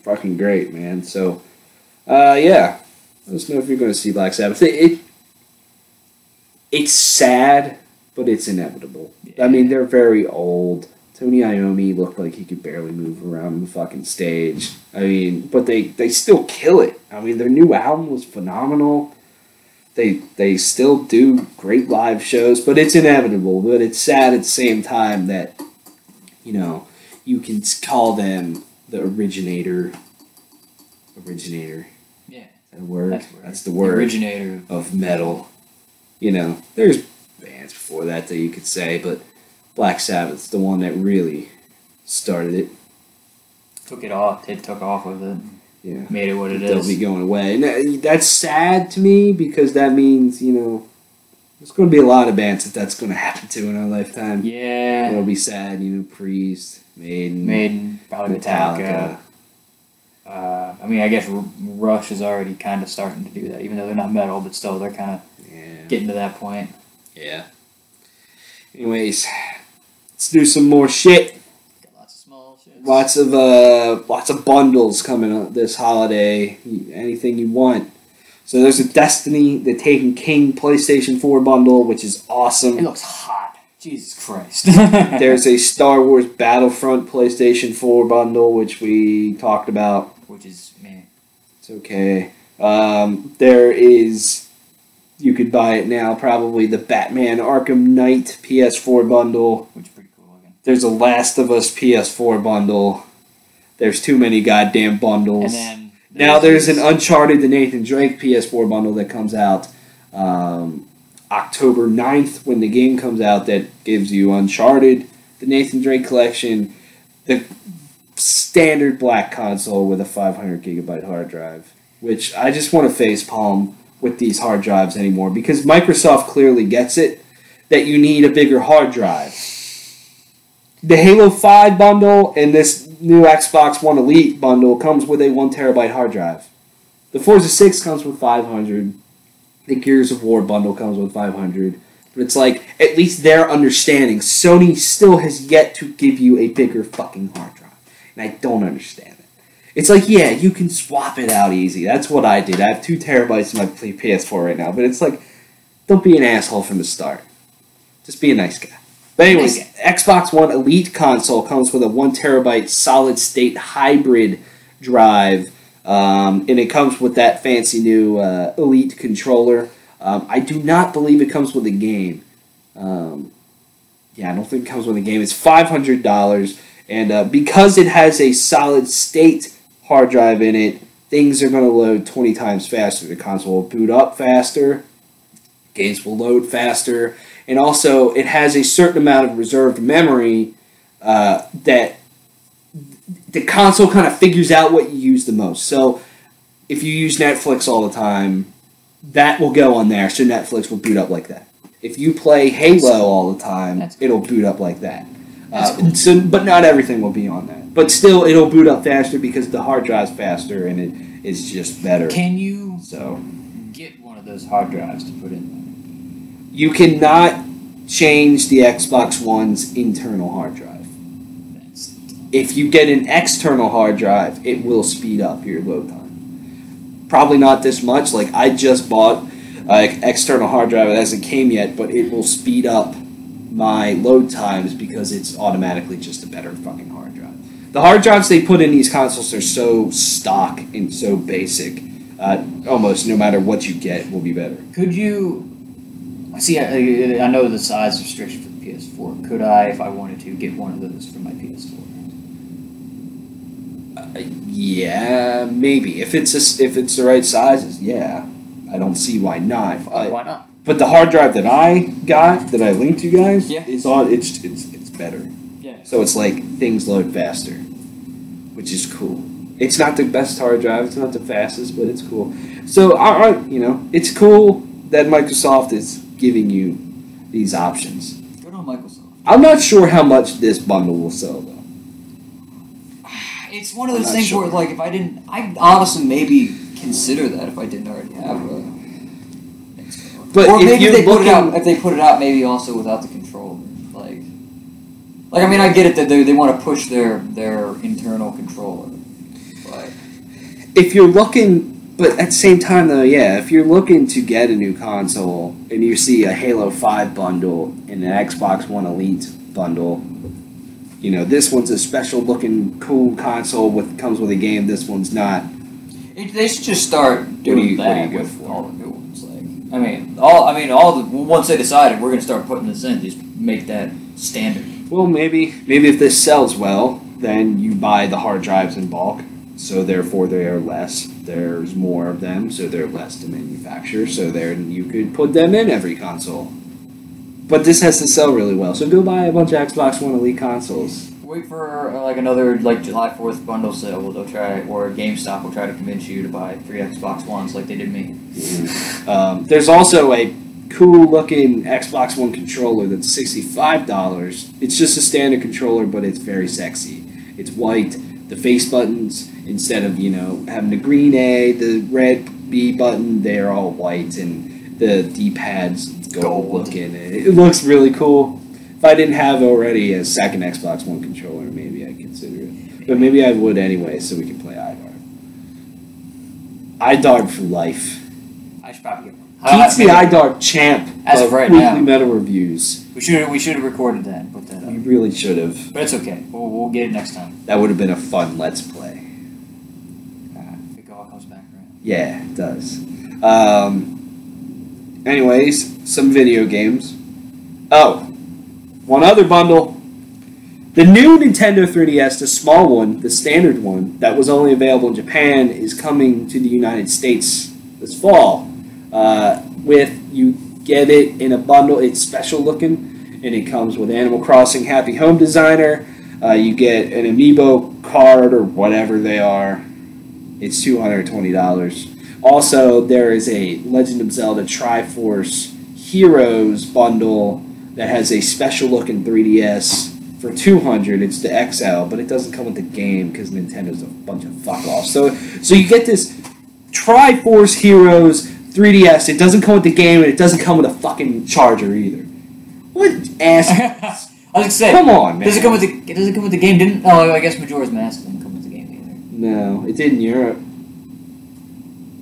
A: fucking great, man. So, yeah. Let us know if you're going to see Black Sabbath. It's sad, but it's inevitable.
B: Yeah.
A: I mean, they're very old. Tony Iommi looked like he could barely move around the fucking stage. I mean, but they still kill it. I mean, their new album was phenomenal. They still do great live shows, but it's inevitable. But it's sad at the same time that, you know, you can call them the originator.
B: Yeah.
A: That word?
B: That's
A: the word.
B: The originator
A: of metal. You know, there's bands before that you could say, but Black Sabbath's the one that really started it.
B: Took it off. It took off with it.
A: Yeah.
B: Made it what it
A: They'll
B: is.
A: be going away. And that's sad to me because that means, you know, there's going to be a lot of bands that's going to happen to in our lifetime.
B: Yeah.
A: It'll be sad, you know, Priest,
B: Maiden, probably Metallica. I mean, I guess Rush is already kind of starting to do that, even though they're not metal, but still they're kind of getting to that point.
A: Yeah. Anyways, let's do some more shit.
B: Got lots of small shit.
A: Lots of bundles coming up this holiday. Anything you want. So there's a Destiny, the Taken King PlayStation 4 bundle, which is awesome.
B: It looks hot. Jesus Christ.
A: There's a Star Wars Battlefront PlayStation 4 bundle, which we talked about.
B: Which is, man.
A: It's okay. There is, you could buy it now, probably the Batman Arkham Knight PS4 bundle.
B: Which is pretty cool looking.
A: There's a Last of Us PS4 bundle. There's too many goddamn bundles.
B: And then
A: there's an Uncharted, the Nathan Drake PS4 bundle that comes out October 9th when the game comes out that gives you Uncharted, the Nathan Drake collection, the standard black console with a 500 gigabyte hard drive, which I just want to facepalm with these hard drives anymore because Microsoft clearly gets it that you need a bigger hard drive. The Halo 5 bundle and this new Xbox One Elite bundle comes with a 1 terabyte hard drive. The Forza 6 comes with 500. The Gears of War bundle comes with 500. But it's like, at least they're understanding. Sony still has yet to give you a bigger fucking hard drive. And I don't understand it. It's like, yeah, you can swap it out easy. That's what I did. I have 2 terabytes in my PS4 right now. But it's like, don't be an asshole from the start. Just be a nice guy. But anyways, Xbox One Elite console comes with a 1 terabyte solid state hybrid drive. And it comes with that fancy new Elite controller. I do not believe it comes with a game. I don't think it comes with a game. It's $500. And because it has a solid state hard drive in it, things are going to load 20 times faster. The console will boot up faster. Games will load faster. And also, it has a certain amount of reserved memory that the console kind of figures out what you use the most. So, if you use Netflix all the time, that will go on there, so Netflix will boot up like that. If you play Halo all the time, it'll boot up like that. Cool. But not everything will be on that. But still, it'll boot up faster because the hard drive's faster and it is just better.
B: Can you get one of those hard drives to put in there?
A: You cannot change the Xbox One's internal hard drive. If you get an external hard drive, it will speed up your load time. Probably not this much. Like, I just bought an external hard drive. It hasn't came yet, but it will speed up my load times because it's automatically just a better fucking hard drive. The hard drives they put in these consoles are so stock and so basic. Almost no matter what you get will be better.
B: Could you... See, I know the size restriction for the PS4. Could I, if I wanted to, get one of those for my PS4?
A: Yeah, maybe. If it's the right sizes, yeah. I don't see why not.
B: Why not?
A: But the hard drive that I got, that I linked you guys, is on. It's better.
B: Yeah.
A: So it's like things load faster, which is cool. It's not the best hard drive. It's not the fastest, but it's cool. So it's cool that Microsoft is giving you these options.
B: Good on Microsoft.
A: I'm not sure how much this bundle will sell though.
B: It's one of those things where, like, if I didn't, I'd honestly maybe consider that if I didn't already have a.
A: But
B: or maybe if they put it out, maybe also without the controller, like I mean, I get it that they want to push their internal controller, but
A: if you're looking, but at the same time though, yeah, if you're looking to get a new console and you see a Halo 5 bundle and an Xbox One Elite bundle. This one's a special looking cool console comes with a game. This one's not.
B: They should just start doing that with all the new ones. Once they decided we're going to start putting this in, just make that standard.
A: Well, maybe if this sells well, then you buy the hard drives in bulk. So therefore, they are less. There's more of them, so they're less to manufacture. So then you could put them in every console. But this has to sell really well, so go buy a bunch of Xbox One Elite consoles.
B: Wait for another July 4th bundle sale. They'll try, or GameStop will try to convince you to buy 3 Xbox Ones like they did me.
A: There's also a cool looking Xbox One controller that's $65. It's just a standard controller, but it's very sexy. It's white. The face buttons, instead of having the green A, the red B button, they're all white, and the D-pads. Gold looking. It looks really cool. If I didn't have already a second Xbox One controller, maybe I'd consider it. But maybe I would anyway, so we can play iDarb. iDarb for life.
B: I should probably get one.
A: Keith's the iDarb champ
B: as of right
A: weekly
B: now.
A: Metal reviews.
B: We should have recorded that and put that up.
A: We really should have.
B: But it's okay. We'll get it next time.
A: That would have been a fun Let's Play.
B: If it all comes back around.
A: Yeah, it does. Anyways, some video games. Oh, one other bundle. The new Nintendo 3DS, the small one, the standard one, that was only available in Japan, is coming to the United States this fall. You get it in a bundle. It's special looking, and it comes with Animal Crossing Happy Home Designer. You get an Amiibo card or whatever they are. It's $220. Also, there is a Legend of Zelda Triforce Heroes bundle that has a special-looking 3DS for $200. It's the XL, but it doesn't come with the game because Nintendo's a bunch of fuck-offs. So you get this Triforce Heroes 3DS. It doesn't come with the game, and it doesn't come with a fucking charger either. What ass?
B: I was gonna say,
A: come on, man.
B: It doesn't come with the game. Didn't? Oh, I guess Majora's Mask didn't come with the game either.
A: No, it did in Europe.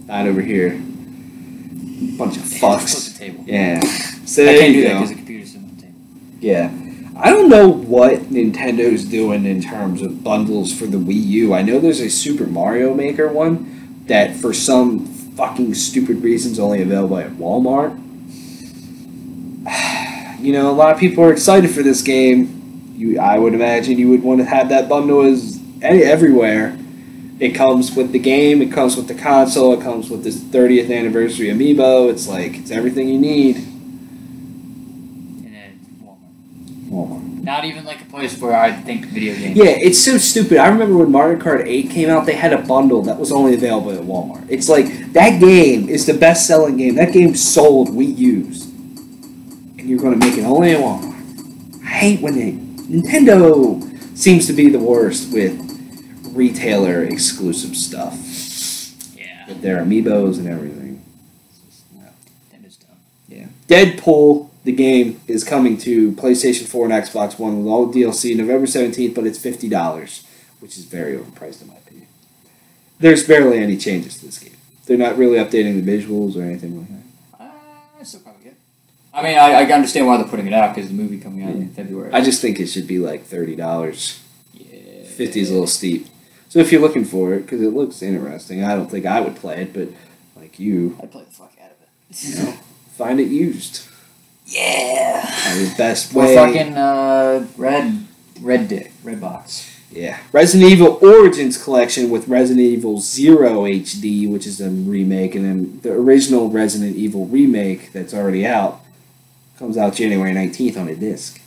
A: Not over here. Bunch of fucks.
B: Flip the table.
A: Yeah. So
B: I can't do that because the computer's sitting on the table.
A: Yeah. I don't know what Nintendo's doing in terms of bundles for the Wii U. I know there's a Super Mario Maker one that for some fucking stupid reasons only available at Walmart. A lot of people are excited for this game. I would imagine you would want to have that bundle everywhere. It comes with the game, it comes with the console, it comes with this 30th anniversary Amiibo. It's everything you need.
B: And then Walmart. Not even like a place where I think video games.
A: Yeah, it's so stupid. I remember when Mario Kart 8 came out, they had a bundle that was only available at Walmart. It's like, that game is the best-selling game. That game sold Wii U's. And you're going to make it only at Walmart. I hate when Nintendo seems to be the worst with retailer-exclusive stuff.
B: Yeah.
A: With their amiibos and everything.
B: Nintendo's dumb.
A: Yeah. Deadpool, the game, is coming to PlayStation 4 and Xbox One with all the DLC November 17th, but it's $50, which is very overpriced in my opinion. There's barely any changes to this game. They're not really updating the visuals or anything like that.
B: It's still probably good. I mean, I understand why they're putting it out, because the movie coming out in February.
A: I just think it should be like $30.
B: Yeah.
A: 50 is a little steep. So if you're looking for it, because it looks interesting, I don't think I would play it, but like you,
B: I'd play the fuck out of it.
A: You know, find it used.
B: Yeah.
A: The best
B: Or
A: way.
B: fucking red box.
A: Yeah. Resident Evil Origins Collection with Resident Evil 0 HD, which is a remake, and then the original Resident Evil remake that's already out comes out January 19th on a disc.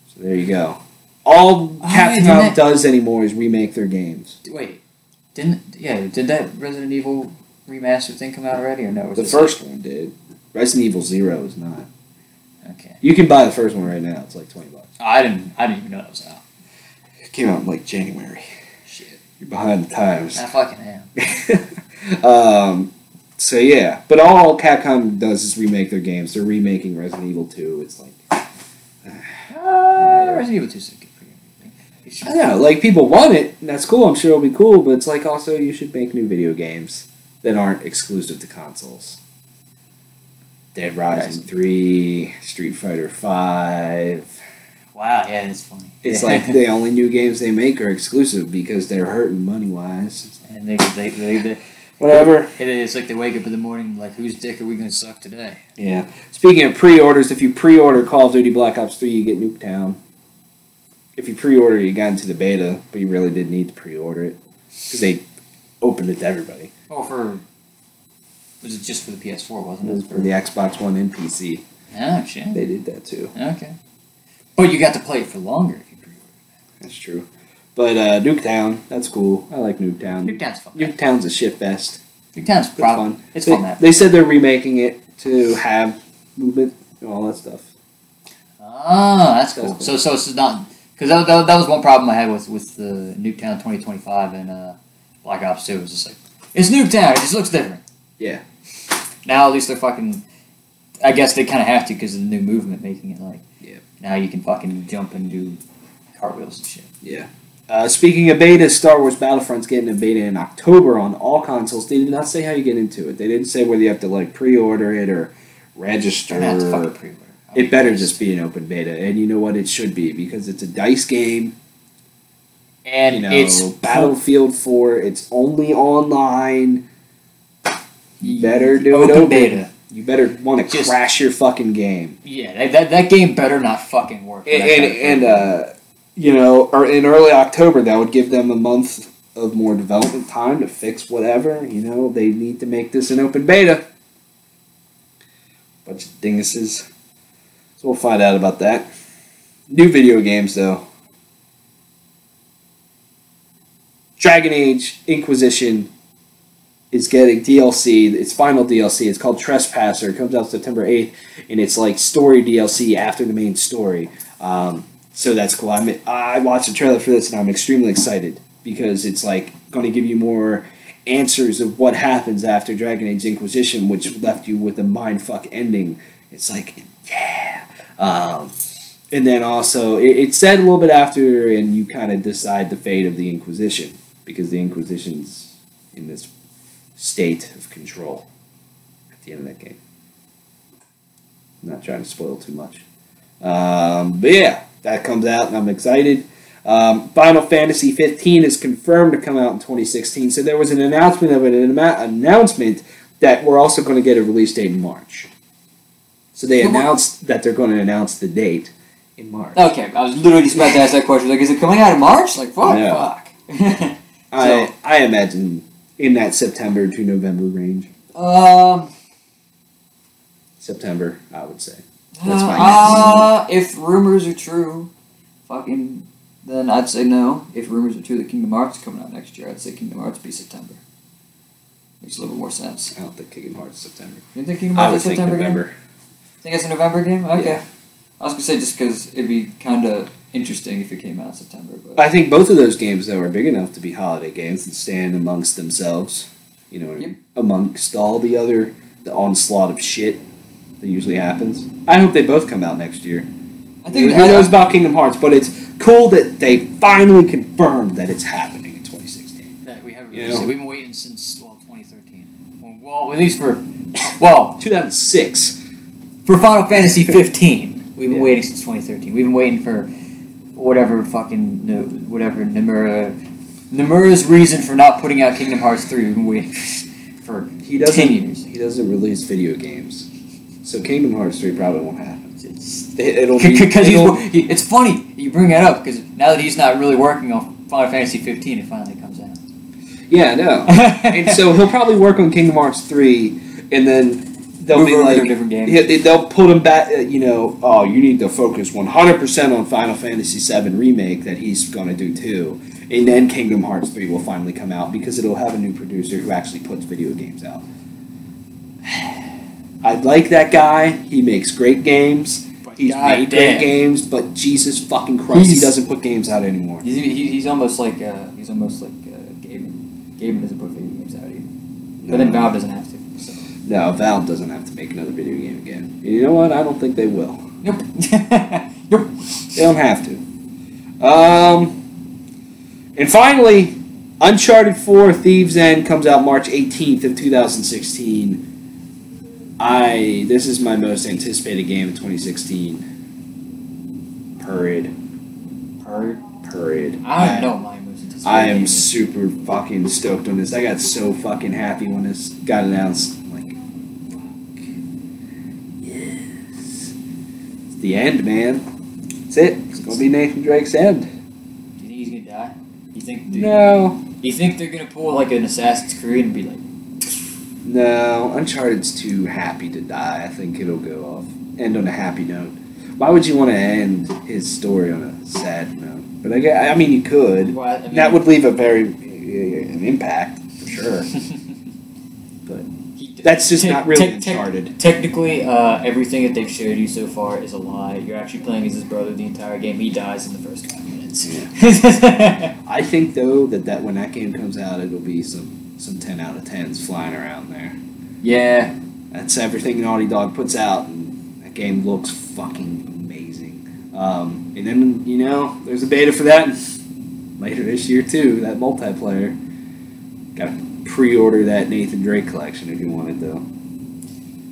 A: So there you go. All Capcom does anymore is remake their games.
B: Wait, did that Resident Evil remaster thing come out already, or no?
A: The first one did. Resident Evil 0 is not.
B: Okay.
A: You can buy the first one right now. It's like $20.
B: Oh, I didn't even know that was out.
A: It came out in like January.
B: Shit.
A: You're behind the times.
B: I fucking am.
A: So yeah, but all Capcom does is remake their games. They're remaking Resident Evil 2. It's like
B: Resident Evil 2 is pretty good.
A: I know, like people want it, and that's cool. I'm sure it'll be cool, but it's like also you should make new video games that aren't exclusive to consoles. Dead Rising 3, Street Fighter 5.
B: Wow, yeah, that's funny.
A: It's like the only new games they make are exclusive because they're hurting money-wise.
B: And they
A: whatever.
B: It's like they wake up in the morning like, whose dick are we going to suck today?
A: Yeah. Speaking of pre-orders, if you pre-order Call of Duty Black Ops 3, you get Nuketown. If you pre-order, you got into the beta, but you really didn't need to pre-order it because they opened it to everybody.
B: Oh, was it just for the PS4, wasn't it?
A: For the Xbox One and PC.
B: Oh, shit.
A: They did that too.
B: Okay. But you got to play it for longer if you pre-ordered it.
A: That's true. But Nuketown, that's cool. I like Nuketown.
B: Nuketown's fun.
A: Nuketown's a shit fest.
B: Nuketown's fun. It's fun.
A: They said they're remaking it to have movement and all that stuff.
B: Oh, that's cool. So it's not... Because that was one problem I had with the Nuketown 2025 and Black Ops 2. It was just like, it's Nuketown, it just looks different.
A: Yeah.
B: Now at least they're fucking... I guess they kind of have to because of the new movement making it like...
A: Yeah.
B: Now you can fucking jump and do cartwheels and shit.
A: Yeah. Speaking of beta, Star Wars Battlefront's getting a beta in October on all consoles. They did not say how you get into it. They didn't say whether you have to like pre-order it or register.
B: You're gonna have to fucking pre-order.
A: It better just be an open beta, and you know what? It should be because it's a dice game.
B: And it's
A: Battlefield 4. It's only online. You better do
B: open
A: it open
B: beta.
A: You better want to crash your fucking game.
B: Yeah, that game better not fucking work.
A: Or in early October, that would give them a month of more development time to fix whatever. They need to make this an open beta. Bunch of dinguses. So we'll find out about that. New video games, though. Dragon Age Inquisition is getting DLC. Its final DLC. It's called Trespasser. It comes out September 8th, and it's like story DLC after the main story. So that's cool. I watched the trailer for this, and I'm extremely excited because it's like going to give you more answers of what happens after Dragon Age Inquisition, which left you with a mindfuck ending. It's like, yeah. And then also, it's said a little bit after, and you kind of decide the fate of the Inquisition, because the Inquisition's in this state of control at the end of that game. I'm not trying to spoil too much. But yeah, that comes out, and I'm excited. Final Fantasy 15 is confirmed to come out in 2016, so there was an announcement of an announcement that we're also going to get a release date in March. So they announced that they're going to announce the date in March.
B: Okay, I was literally just about to ask that question. Like, is it coming out in March? Like, fuck.
A: I imagine in that September to November range. September, I would say. That's my guess.
B: If rumors are true, then I'd say no. If rumors are true that Kingdom Hearts are coming out next year, I'd say Kingdom Hearts be September. Makes a little more sense.
A: I don't think Kingdom Hearts is September.
B: You think Kingdom Hearts is September
A: November.
B: game? Think it's a November game? Okay.
A: Yeah.
B: I was gonna say just because it'd be kind of interesting if it came out in September. But
A: I think both of those games, though, are big enough to be holiday games and stand amongst themselves. You know,
B: Yep.
A: amongst all the onslaught of shit that usually happens. I hope they both come out next year.
B: I think
A: Who knows about Kingdom Hearts, but it's cool that they finally confirmed that it's happening in 2016.
B: that we haven't.
A: You know?
B: We've been waiting since 2013. Well, at least for
A: 2006.
B: For Final Fantasy 15, we've been waiting since 2013. We've been waiting for whatever Nomura's reason for not putting out Kingdom Hearts 3. We've been waiting for 10 years.
A: He doesn't release video games, so Kingdom Hearts 3 probably won't happen.
B: It's funny you bring that up because now that he's not really working on Final Fantasy 15, it finally comes out.
A: Yeah, no. And so he'll probably work on Kingdom Hearts 3, and then they'll be like,
B: different games.
A: they'll put him back. Oh, you need to focus 100% on Final Fantasy 7 remake that he's gonna do too, and then Kingdom Hearts 3 will finally come out because it'll have a new producer who actually puts video games out. I like that guy. He makes great games. He's made great games, but Jesus fucking Christ, he doesn't put games out anymore.
B: He's almost like Gaben. Gaben doesn't put video games out either. But then Valve doesn't have to. So.
A: No, Valve doesn't have to make another video game again. You know what? I don't think they will.
B: Nope.
A: Nope. They don't have to. And finally, Uncharted 4: Thieves' End comes out March 18th of 2016. This is my most anticipated game in 2016. Period.
B: I don't know my most anticipated
A: I am
B: game.
A: super fucking stoked on this. I got so fucking happy when this got announced. I'm like, fuck. Yes. It's the end, man. That's it. It's gonna be Nathan Drake's end.
B: Do you think he's gonna die?
A: No.
B: You think they're gonna pull like an Assassin's Creed and be like?
A: No, Uncharted's too happy to die. I think it'll end on a happy note. Why would you want to end his story on a sad note? But I mean, you could.
B: Well, I mean,
A: that would leave an impact for sure. But that's just not really Uncharted.
B: Technically, everything that they've showed you so far is a lie. You're actually playing as his brother the entire game. He dies in the first 5 minutes.
A: Yeah. I think though that when that game comes out, it'll be some 10 out of 10s flying around there.
B: Yeah.
A: That's everything Naughty Dog puts out, and that game looks fucking amazing. And then, there's a beta for that later this year too, that multiplayer. Gotta pre-order that Nathan Drake collection if you want it though.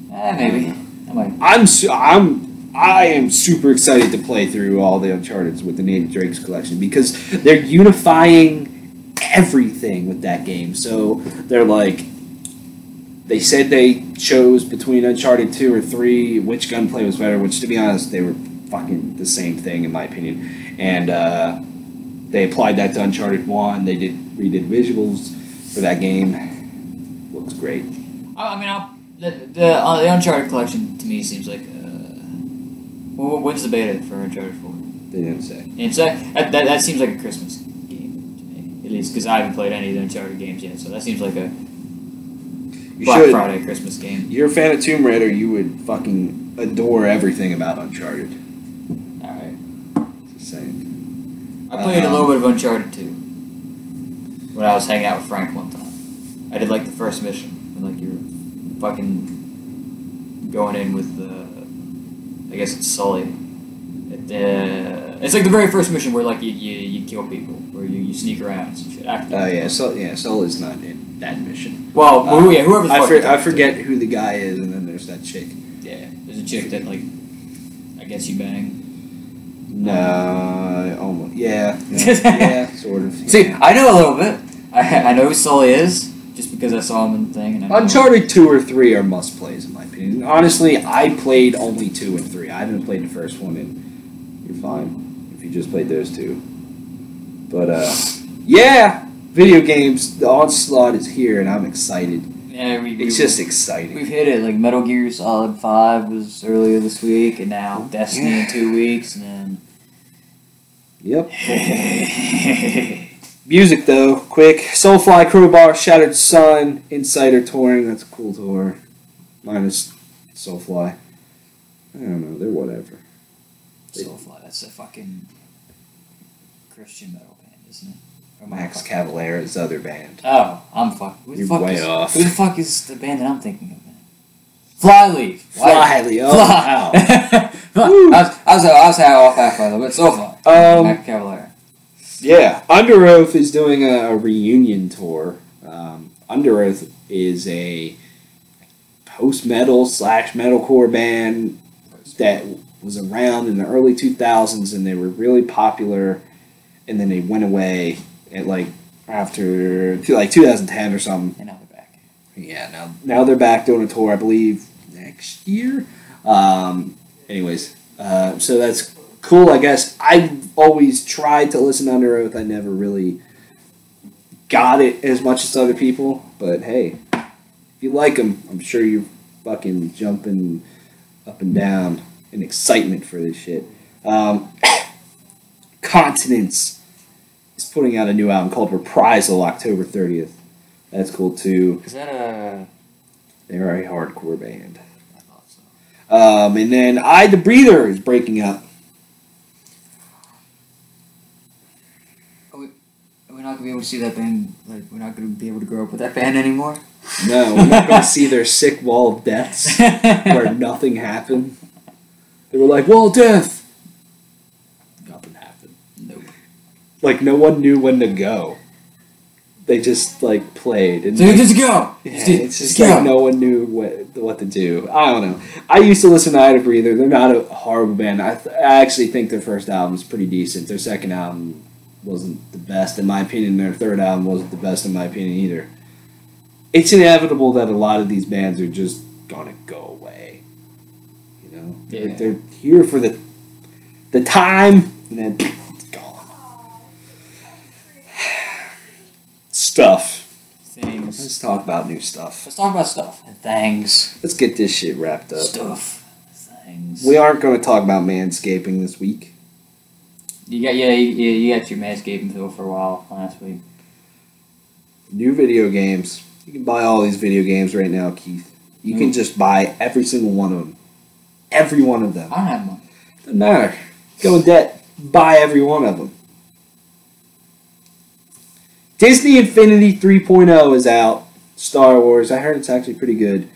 B: Maybe. I might.
A: I am super excited to play through all the Uncharted with the Nathan Drake's collection because they're unifying everything with that game. So they're like, they said they chose between Uncharted 2 or 3 which gunplay was better, which to be honest they were fucking the same thing in my opinion, and they applied that to Uncharted 1. They redid visuals for that game. Looks great.
B: I mean, the Uncharted collection to me seems like when's the beta for Uncharted 4?
A: They didn't say.
B: And so that seems like a Christmas game to me, at least because I haven't played any of the Uncharted games yet. So that seems like a Black Friday Christmas game.
A: You're a fan of Tomb Raider, you would fucking adore everything about Uncharted.
B: All right.
A: Just saying.
B: I played a little bit of Uncharted 2 when I was hanging out with Frank one time. I did like the first mission, and like you're fucking going in with I guess it's Sully. It's like the very first mission where like you kill people, where you sneak around and some shit.
A: Sully's not in that mission.
B: Well, whoever's
A: I forget who the guy is, and then there's that chick.
B: Yeah, there's a chick that like I guess you bang.
A: No, almost. Yeah, sort of. Yeah.
B: See, I know a little bit. I know who Sully is just because I saw him in the thing. And
A: Uncharted 2 or 3 are must plays in my opinion. Honestly, I played only 2 and 3. I haven't played the first one, and you're fine if you just played those two. But video games. The onslaught is here, and I'm excited.
B: Yeah,
A: it's just exciting.
B: We've hit it. Like Metal Gear Solid 5 was earlier this week, and now Destiny in 2 weeks, and then
A: Yep. Music, though, quick. Soulfly, Crowbar, Shattered Sun, Insider Touring. That's a cool tour. Minus Soulfly. I don't know. They're whatever.
B: Soulfly, that's a fucking Christian metal band, isn't it?
A: Max Cavalera's other band.
B: Oh, I'm fucking.
A: You're way off.
B: Who the fuck is the band that I'm thinking of? Flyleaf.
A: Flyleaf. Oh, wow.
B: I was off halfway a little bit. Soulfly. Max Cavalera.
A: Yeah, Under Oath is doing a reunion tour. Under Oath is a post-metal / metalcore band that was around in the early 2000s, and they were really popular, and then they went away at after 2010 or something.
B: And now they're back.
A: Yeah, now they're back doing a tour, I believe, next year. Anyways, so that's cool, I guess. I've always tried to listen to Under Oath. I never really got it as much as other people, but hey, if you like them, I'm sure you're fucking jumping up and down in excitement for this shit. Continence is putting out a new album called Reprisal October 30th. That's cool too.
B: Is that a...
A: They're a hardcore band.
B: I thought so.
A: And then the Breather is breaking up.
B: Are we not going to be able to see that band? Like, we're not going to be able to grow up with that band anymore?
A: No, we're not going to see their sick wall of deaths where nothing happened. They were like, wall of death! Nothing happened.
B: Nope.
A: Like, no one knew when to go. They just, played. And
B: just go!
A: Yeah, it's just no one knew what to do. I don't know. I used to listen to Ida Breather. They're not a horrible band. I actually think their first album is pretty decent. Their second album wasn't the best, in my opinion. Their third album wasn't the best, in my opinion, either. It's inevitable that a lot of these bands are just gonna go away. You know?
B: Yeah.
A: They're here for the time, and then it's gone. Stuff.
B: Things.
A: Let's talk about new stuff.
B: Let's talk about stuff. And things.
A: Let's get this shit wrapped up.
B: Stuff. Things.
A: We aren't going to talk about manscaping this week.
B: You got your manscaping tool for a while last week.
A: New video games. You can buy all these video games right now, Keith. You can just buy every single one of them. Every one of them.
B: I don't have money.
A: Doesn't matter. Go in debt. Buy every one of them. Disney Infinity 3.0 is out. Star Wars. I heard it's actually pretty good.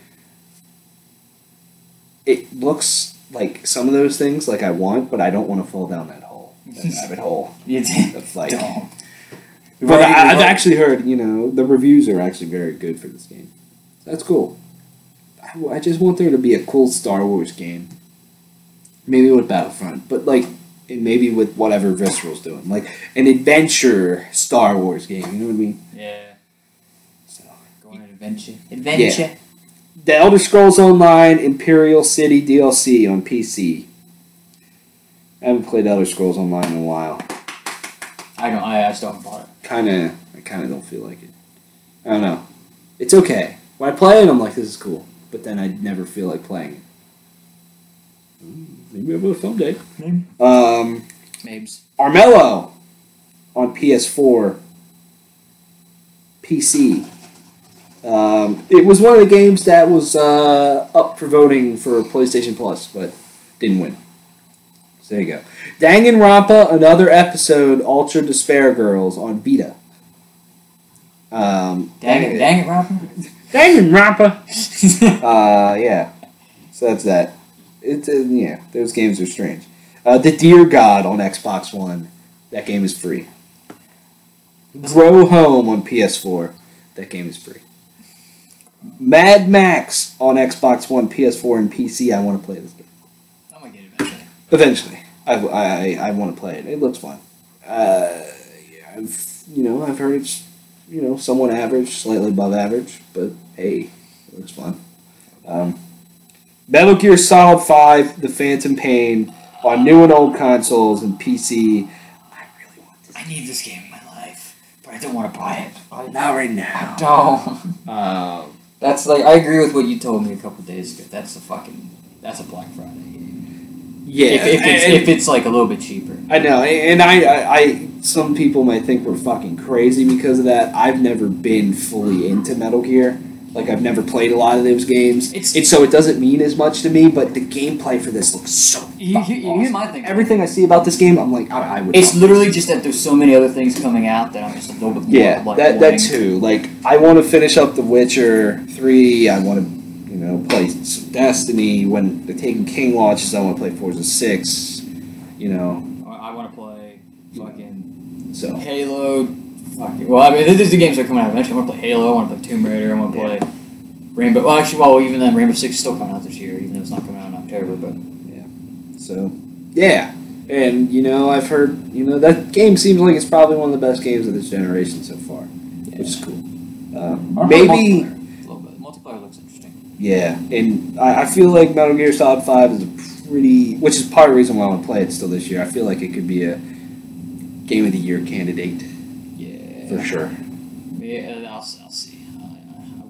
A: It looks like some of those things like I want, but I don't want to fall down that hole. That rabbit hole. Of
B: Don't.
A: But I've actually heard, the reviews are actually very good for this game. That's cool. I just want there to be a cool Star Wars game. Maybe with Battlefront, but maybe with whatever Visceral's doing. Like an adventure Star Wars game, you know what I mean?
B: Yeah.
A: So,
B: Go on an adventure. Adventure.
A: Yeah. The Elder Scrolls Online Imperial City DLC on PC. I haven't played Elder Scrolls Online in a while.
B: I still haven't bought it.
A: I kind of don't feel like it. I don't know. It's okay. When I play it, I'm like, this is cool. But then I never feel like playing it. Maybe I will someday.
B: Maybe.
A: Mabes. Armello on PS4. PC. It was one of the games that was up for voting for PlayStation Plus, but didn't win. So there you go. Danganronpa, another episode, Ultra Despair Girls on Vita.
B: Danganronpa?
A: Danganronpa! Yeah. So that's that. Those games are strange. The Dear God on Xbox One. That game is free. Grow Home on PS4. That game is free. Mad Max on Xbox One, PS4, and PC. I want to play this game.
B: I'm gonna get it eventually.
A: Eventually. I want to play it. It looks fun. I've heard it's, somewhat average, slightly above average, but hey, it looks fun. Metal Gear Solid 5, The Phantom Pain, on new and old consoles and PC. I really want this.
B: I need this game in my life, but I don't want to buy it.
A: Not right now.
B: Don't. That's I agree with what you told me a couple days ago. That's a Black Friday game.
A: Yeah.
B: If it's a little bit cheaper.
A: I know, and I some people might think we're fucking crazy because of that. I've never been fully into Metal Gear. Like, I've never played a lot of those games. And so it doesn't mean as much to me, but the gameplay for this looks so
B: Here's my thing.
A: Everything I see about this game, I'm like, I would.
B: It's literally just that there's so many other things coming out that I'm just a little bit more like
A: that too. Like, I want to finish up The Witcher 3. I want to, play some Destiny. When the Taken King launches, I want to play Forza 6.
B: I want to play fucking Halo. Well, I mean, these are the games that are coming out eventually. I want to play Halo. I want to play Tomb Raider. I want to play Rainbow. Well, even then, Rainbow Six is still coming out this year, even though it's not coming out in October. But
A: and I've heard that game seems like it's probably one of the best games of this generation so far, which is cool. Maybe
B: a little bit. Multiplayer looks interesting.
A: Yeah, and I feel like Metal Gear Solid 5 is a pretty, which is part of the reason why I want to play it still this year. I feel like it could be a Game of the Year candidate. For sure.
B: Yeah, I'll see. I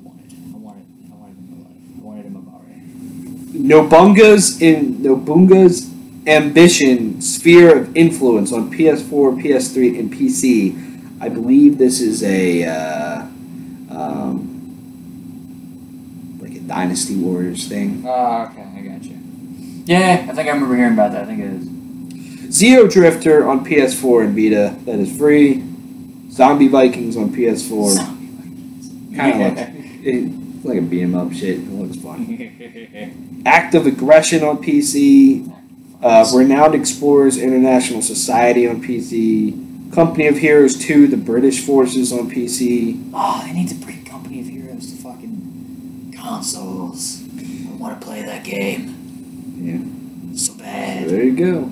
B: want it. I want it in my life. I want it in my body.
A: Nobunga's Ambition Sphere of Influence on PS4, PS3, and PC. I believe this is a like a Dynasty Warriors thing.
B: Oh, okay, I got you. Yeah, I think I remember hearing about that. I think it is.
A: Zero Drifter on PS4 and Vita. That is free. Zombie Vikings on PS4.
B: Zombie Vikings.
A: Kind of like a beat 'em up shit. It looks fun. Act of Aggression on PC. Renowned Explorers International Society on PC. Company of Heroes 2, The British Forces on PC.
B: Oh, they need to bring Company of Heroes to fucking consoles. I want to play that game.
A: Yeah.
B: So bad.
A: So there you go.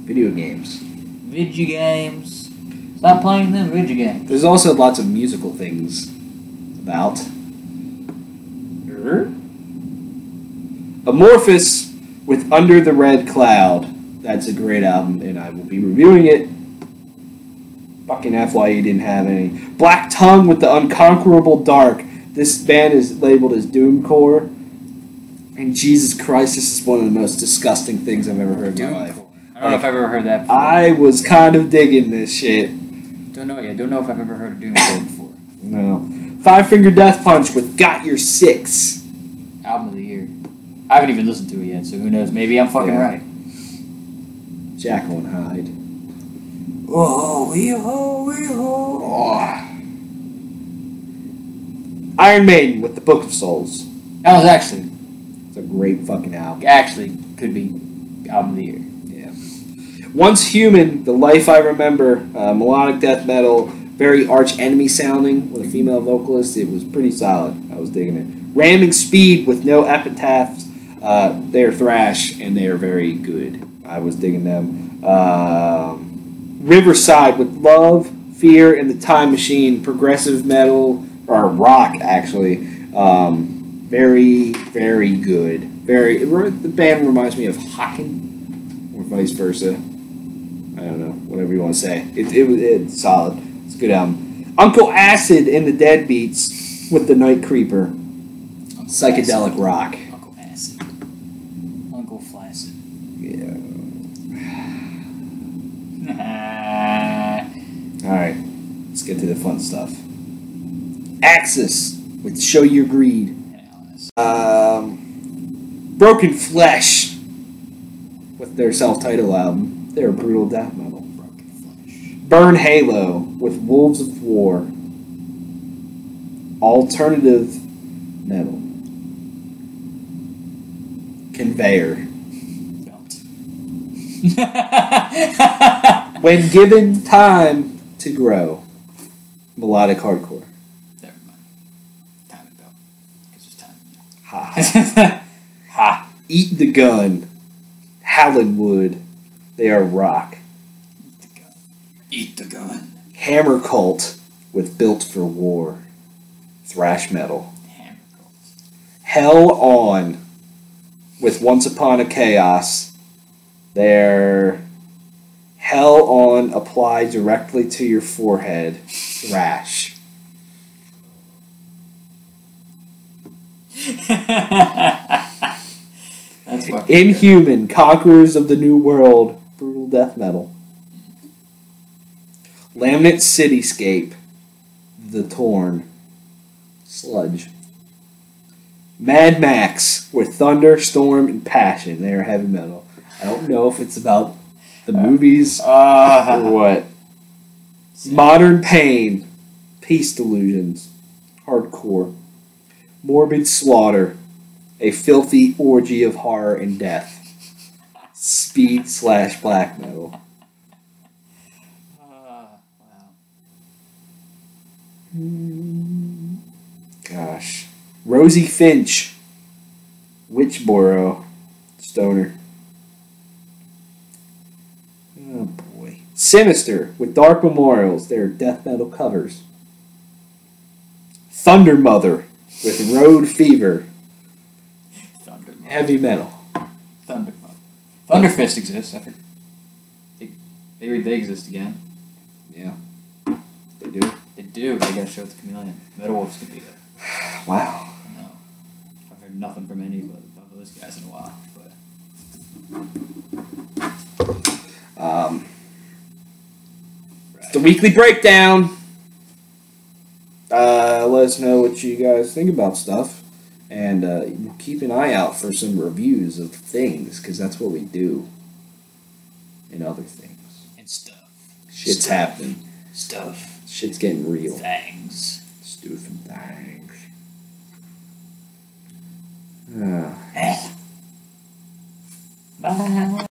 A: Video games.
B: Video games. Stop playing them video games.
A: There's also lots of musical things about. Amorphous with Under the Red Cloud. That's a great album, and I will be reviewing it. Fucking FYE didn't have any. Black Tongue with the Unconquerable Dark. This band is labeled as Doomcore. And Jesus Christ, this is one of the most disgusting things I've ever heard in my life.
B: I don't know if I've ever heard that before.
A: I was kind of digging this shit.
B: Don't know if I've ever heard of Doomcore before.
A: No. Five Finger Death Punch with Got Your Six.
B: Album of the year. I haven't even listened to it yet, so who knows? Maybe I'm fucking right.
A: Jekyll and Hyde.
B: Oh,
A: Iron Maiden with the Book of Souls.
B: That was actually...
A: It's a great fucking album.
B: Actually, could be album of the year.
A: Yeah. Once Human, The Life I Remember, melodic death metal, very arch enemy sounding with a female vocalist. It was pretty solid. I was digging it. Ramming Speed with no epitaphs. They're thrash and they are very good. I was digging them. Riverside with Love, Fear, and the Time Machine. Progressive metal, or rock actually. Very, very good. The band reminds me of Hawken, or vice versa. I don't know, whatever you want to say. It's solid. It's a good album. Uncle Acid and the Deadbeats with the Night Creeper. Psychedelic rock.
B: Uncle Acid. Uncle Flaccid.
A: Yeah. Alright, let's get to the fun stuff. Axis with Show Your Greed. Broken Flesh with their self-titled album. They're brutal death metal.
B: Broken Flesh.
A: Burn Halo with Wolves of War. Alternative metal. Conveyor.
B: Belt.
A: When given time to grow. Melodic hardcore.
B: Never mind. Time and belt. Because there's time.
A: Ha. Ha. Eat the Gun. Hallenwood. They are rock.
B: Eat the gun. Eat the gun.
A: Hammer Cult with Built for War. Thrash metal.
B: Hammer Cult.
A: Hell On with Once Upon a Chaos. They're Hell On applied directly to your forehead. Thrash.
B: That's
A: Inhuman, Conquerors of the New World. Brutal death metal. Laminate Cityscape, The Torn, Sludge. Mad Max, with thunder, storm, and passion. They are heavy metal. I don't know if it's about the movies or what. Modern Pain, Peace Delusions, hardcore. Morbid Slaughter, a filthy orgy of horror and death. Speed/black metal.
B: Wow.
A: Gosh. Rosie Finch, Witchboro, stoner. Oh boy. Sinister, with Dark Memorials. They're death metal covers. Thunder Mother, with Road Fever.
B: Thunder Mother.
A: Heavy metal.
B: Thunder Mother. Thunder Fist exists. I think they exist again.
A: Yeah. They do.
B: They do. They got a show with the Chameleon. Metal Wolf's gonna be there.
A: Wow.
B: I know. I've heard nothing from any of those guys in a while, but.
A: The weekly breakdown. Let us know what you guys think about stuff. And keep an eye out for some reviews of things, because that's what we do. And other things.
B: And stuff.
A: Shit's happening.
B: Stuff.
A: Shit's getting real.
B: Things.
A: Let's do some things.
B: Bye.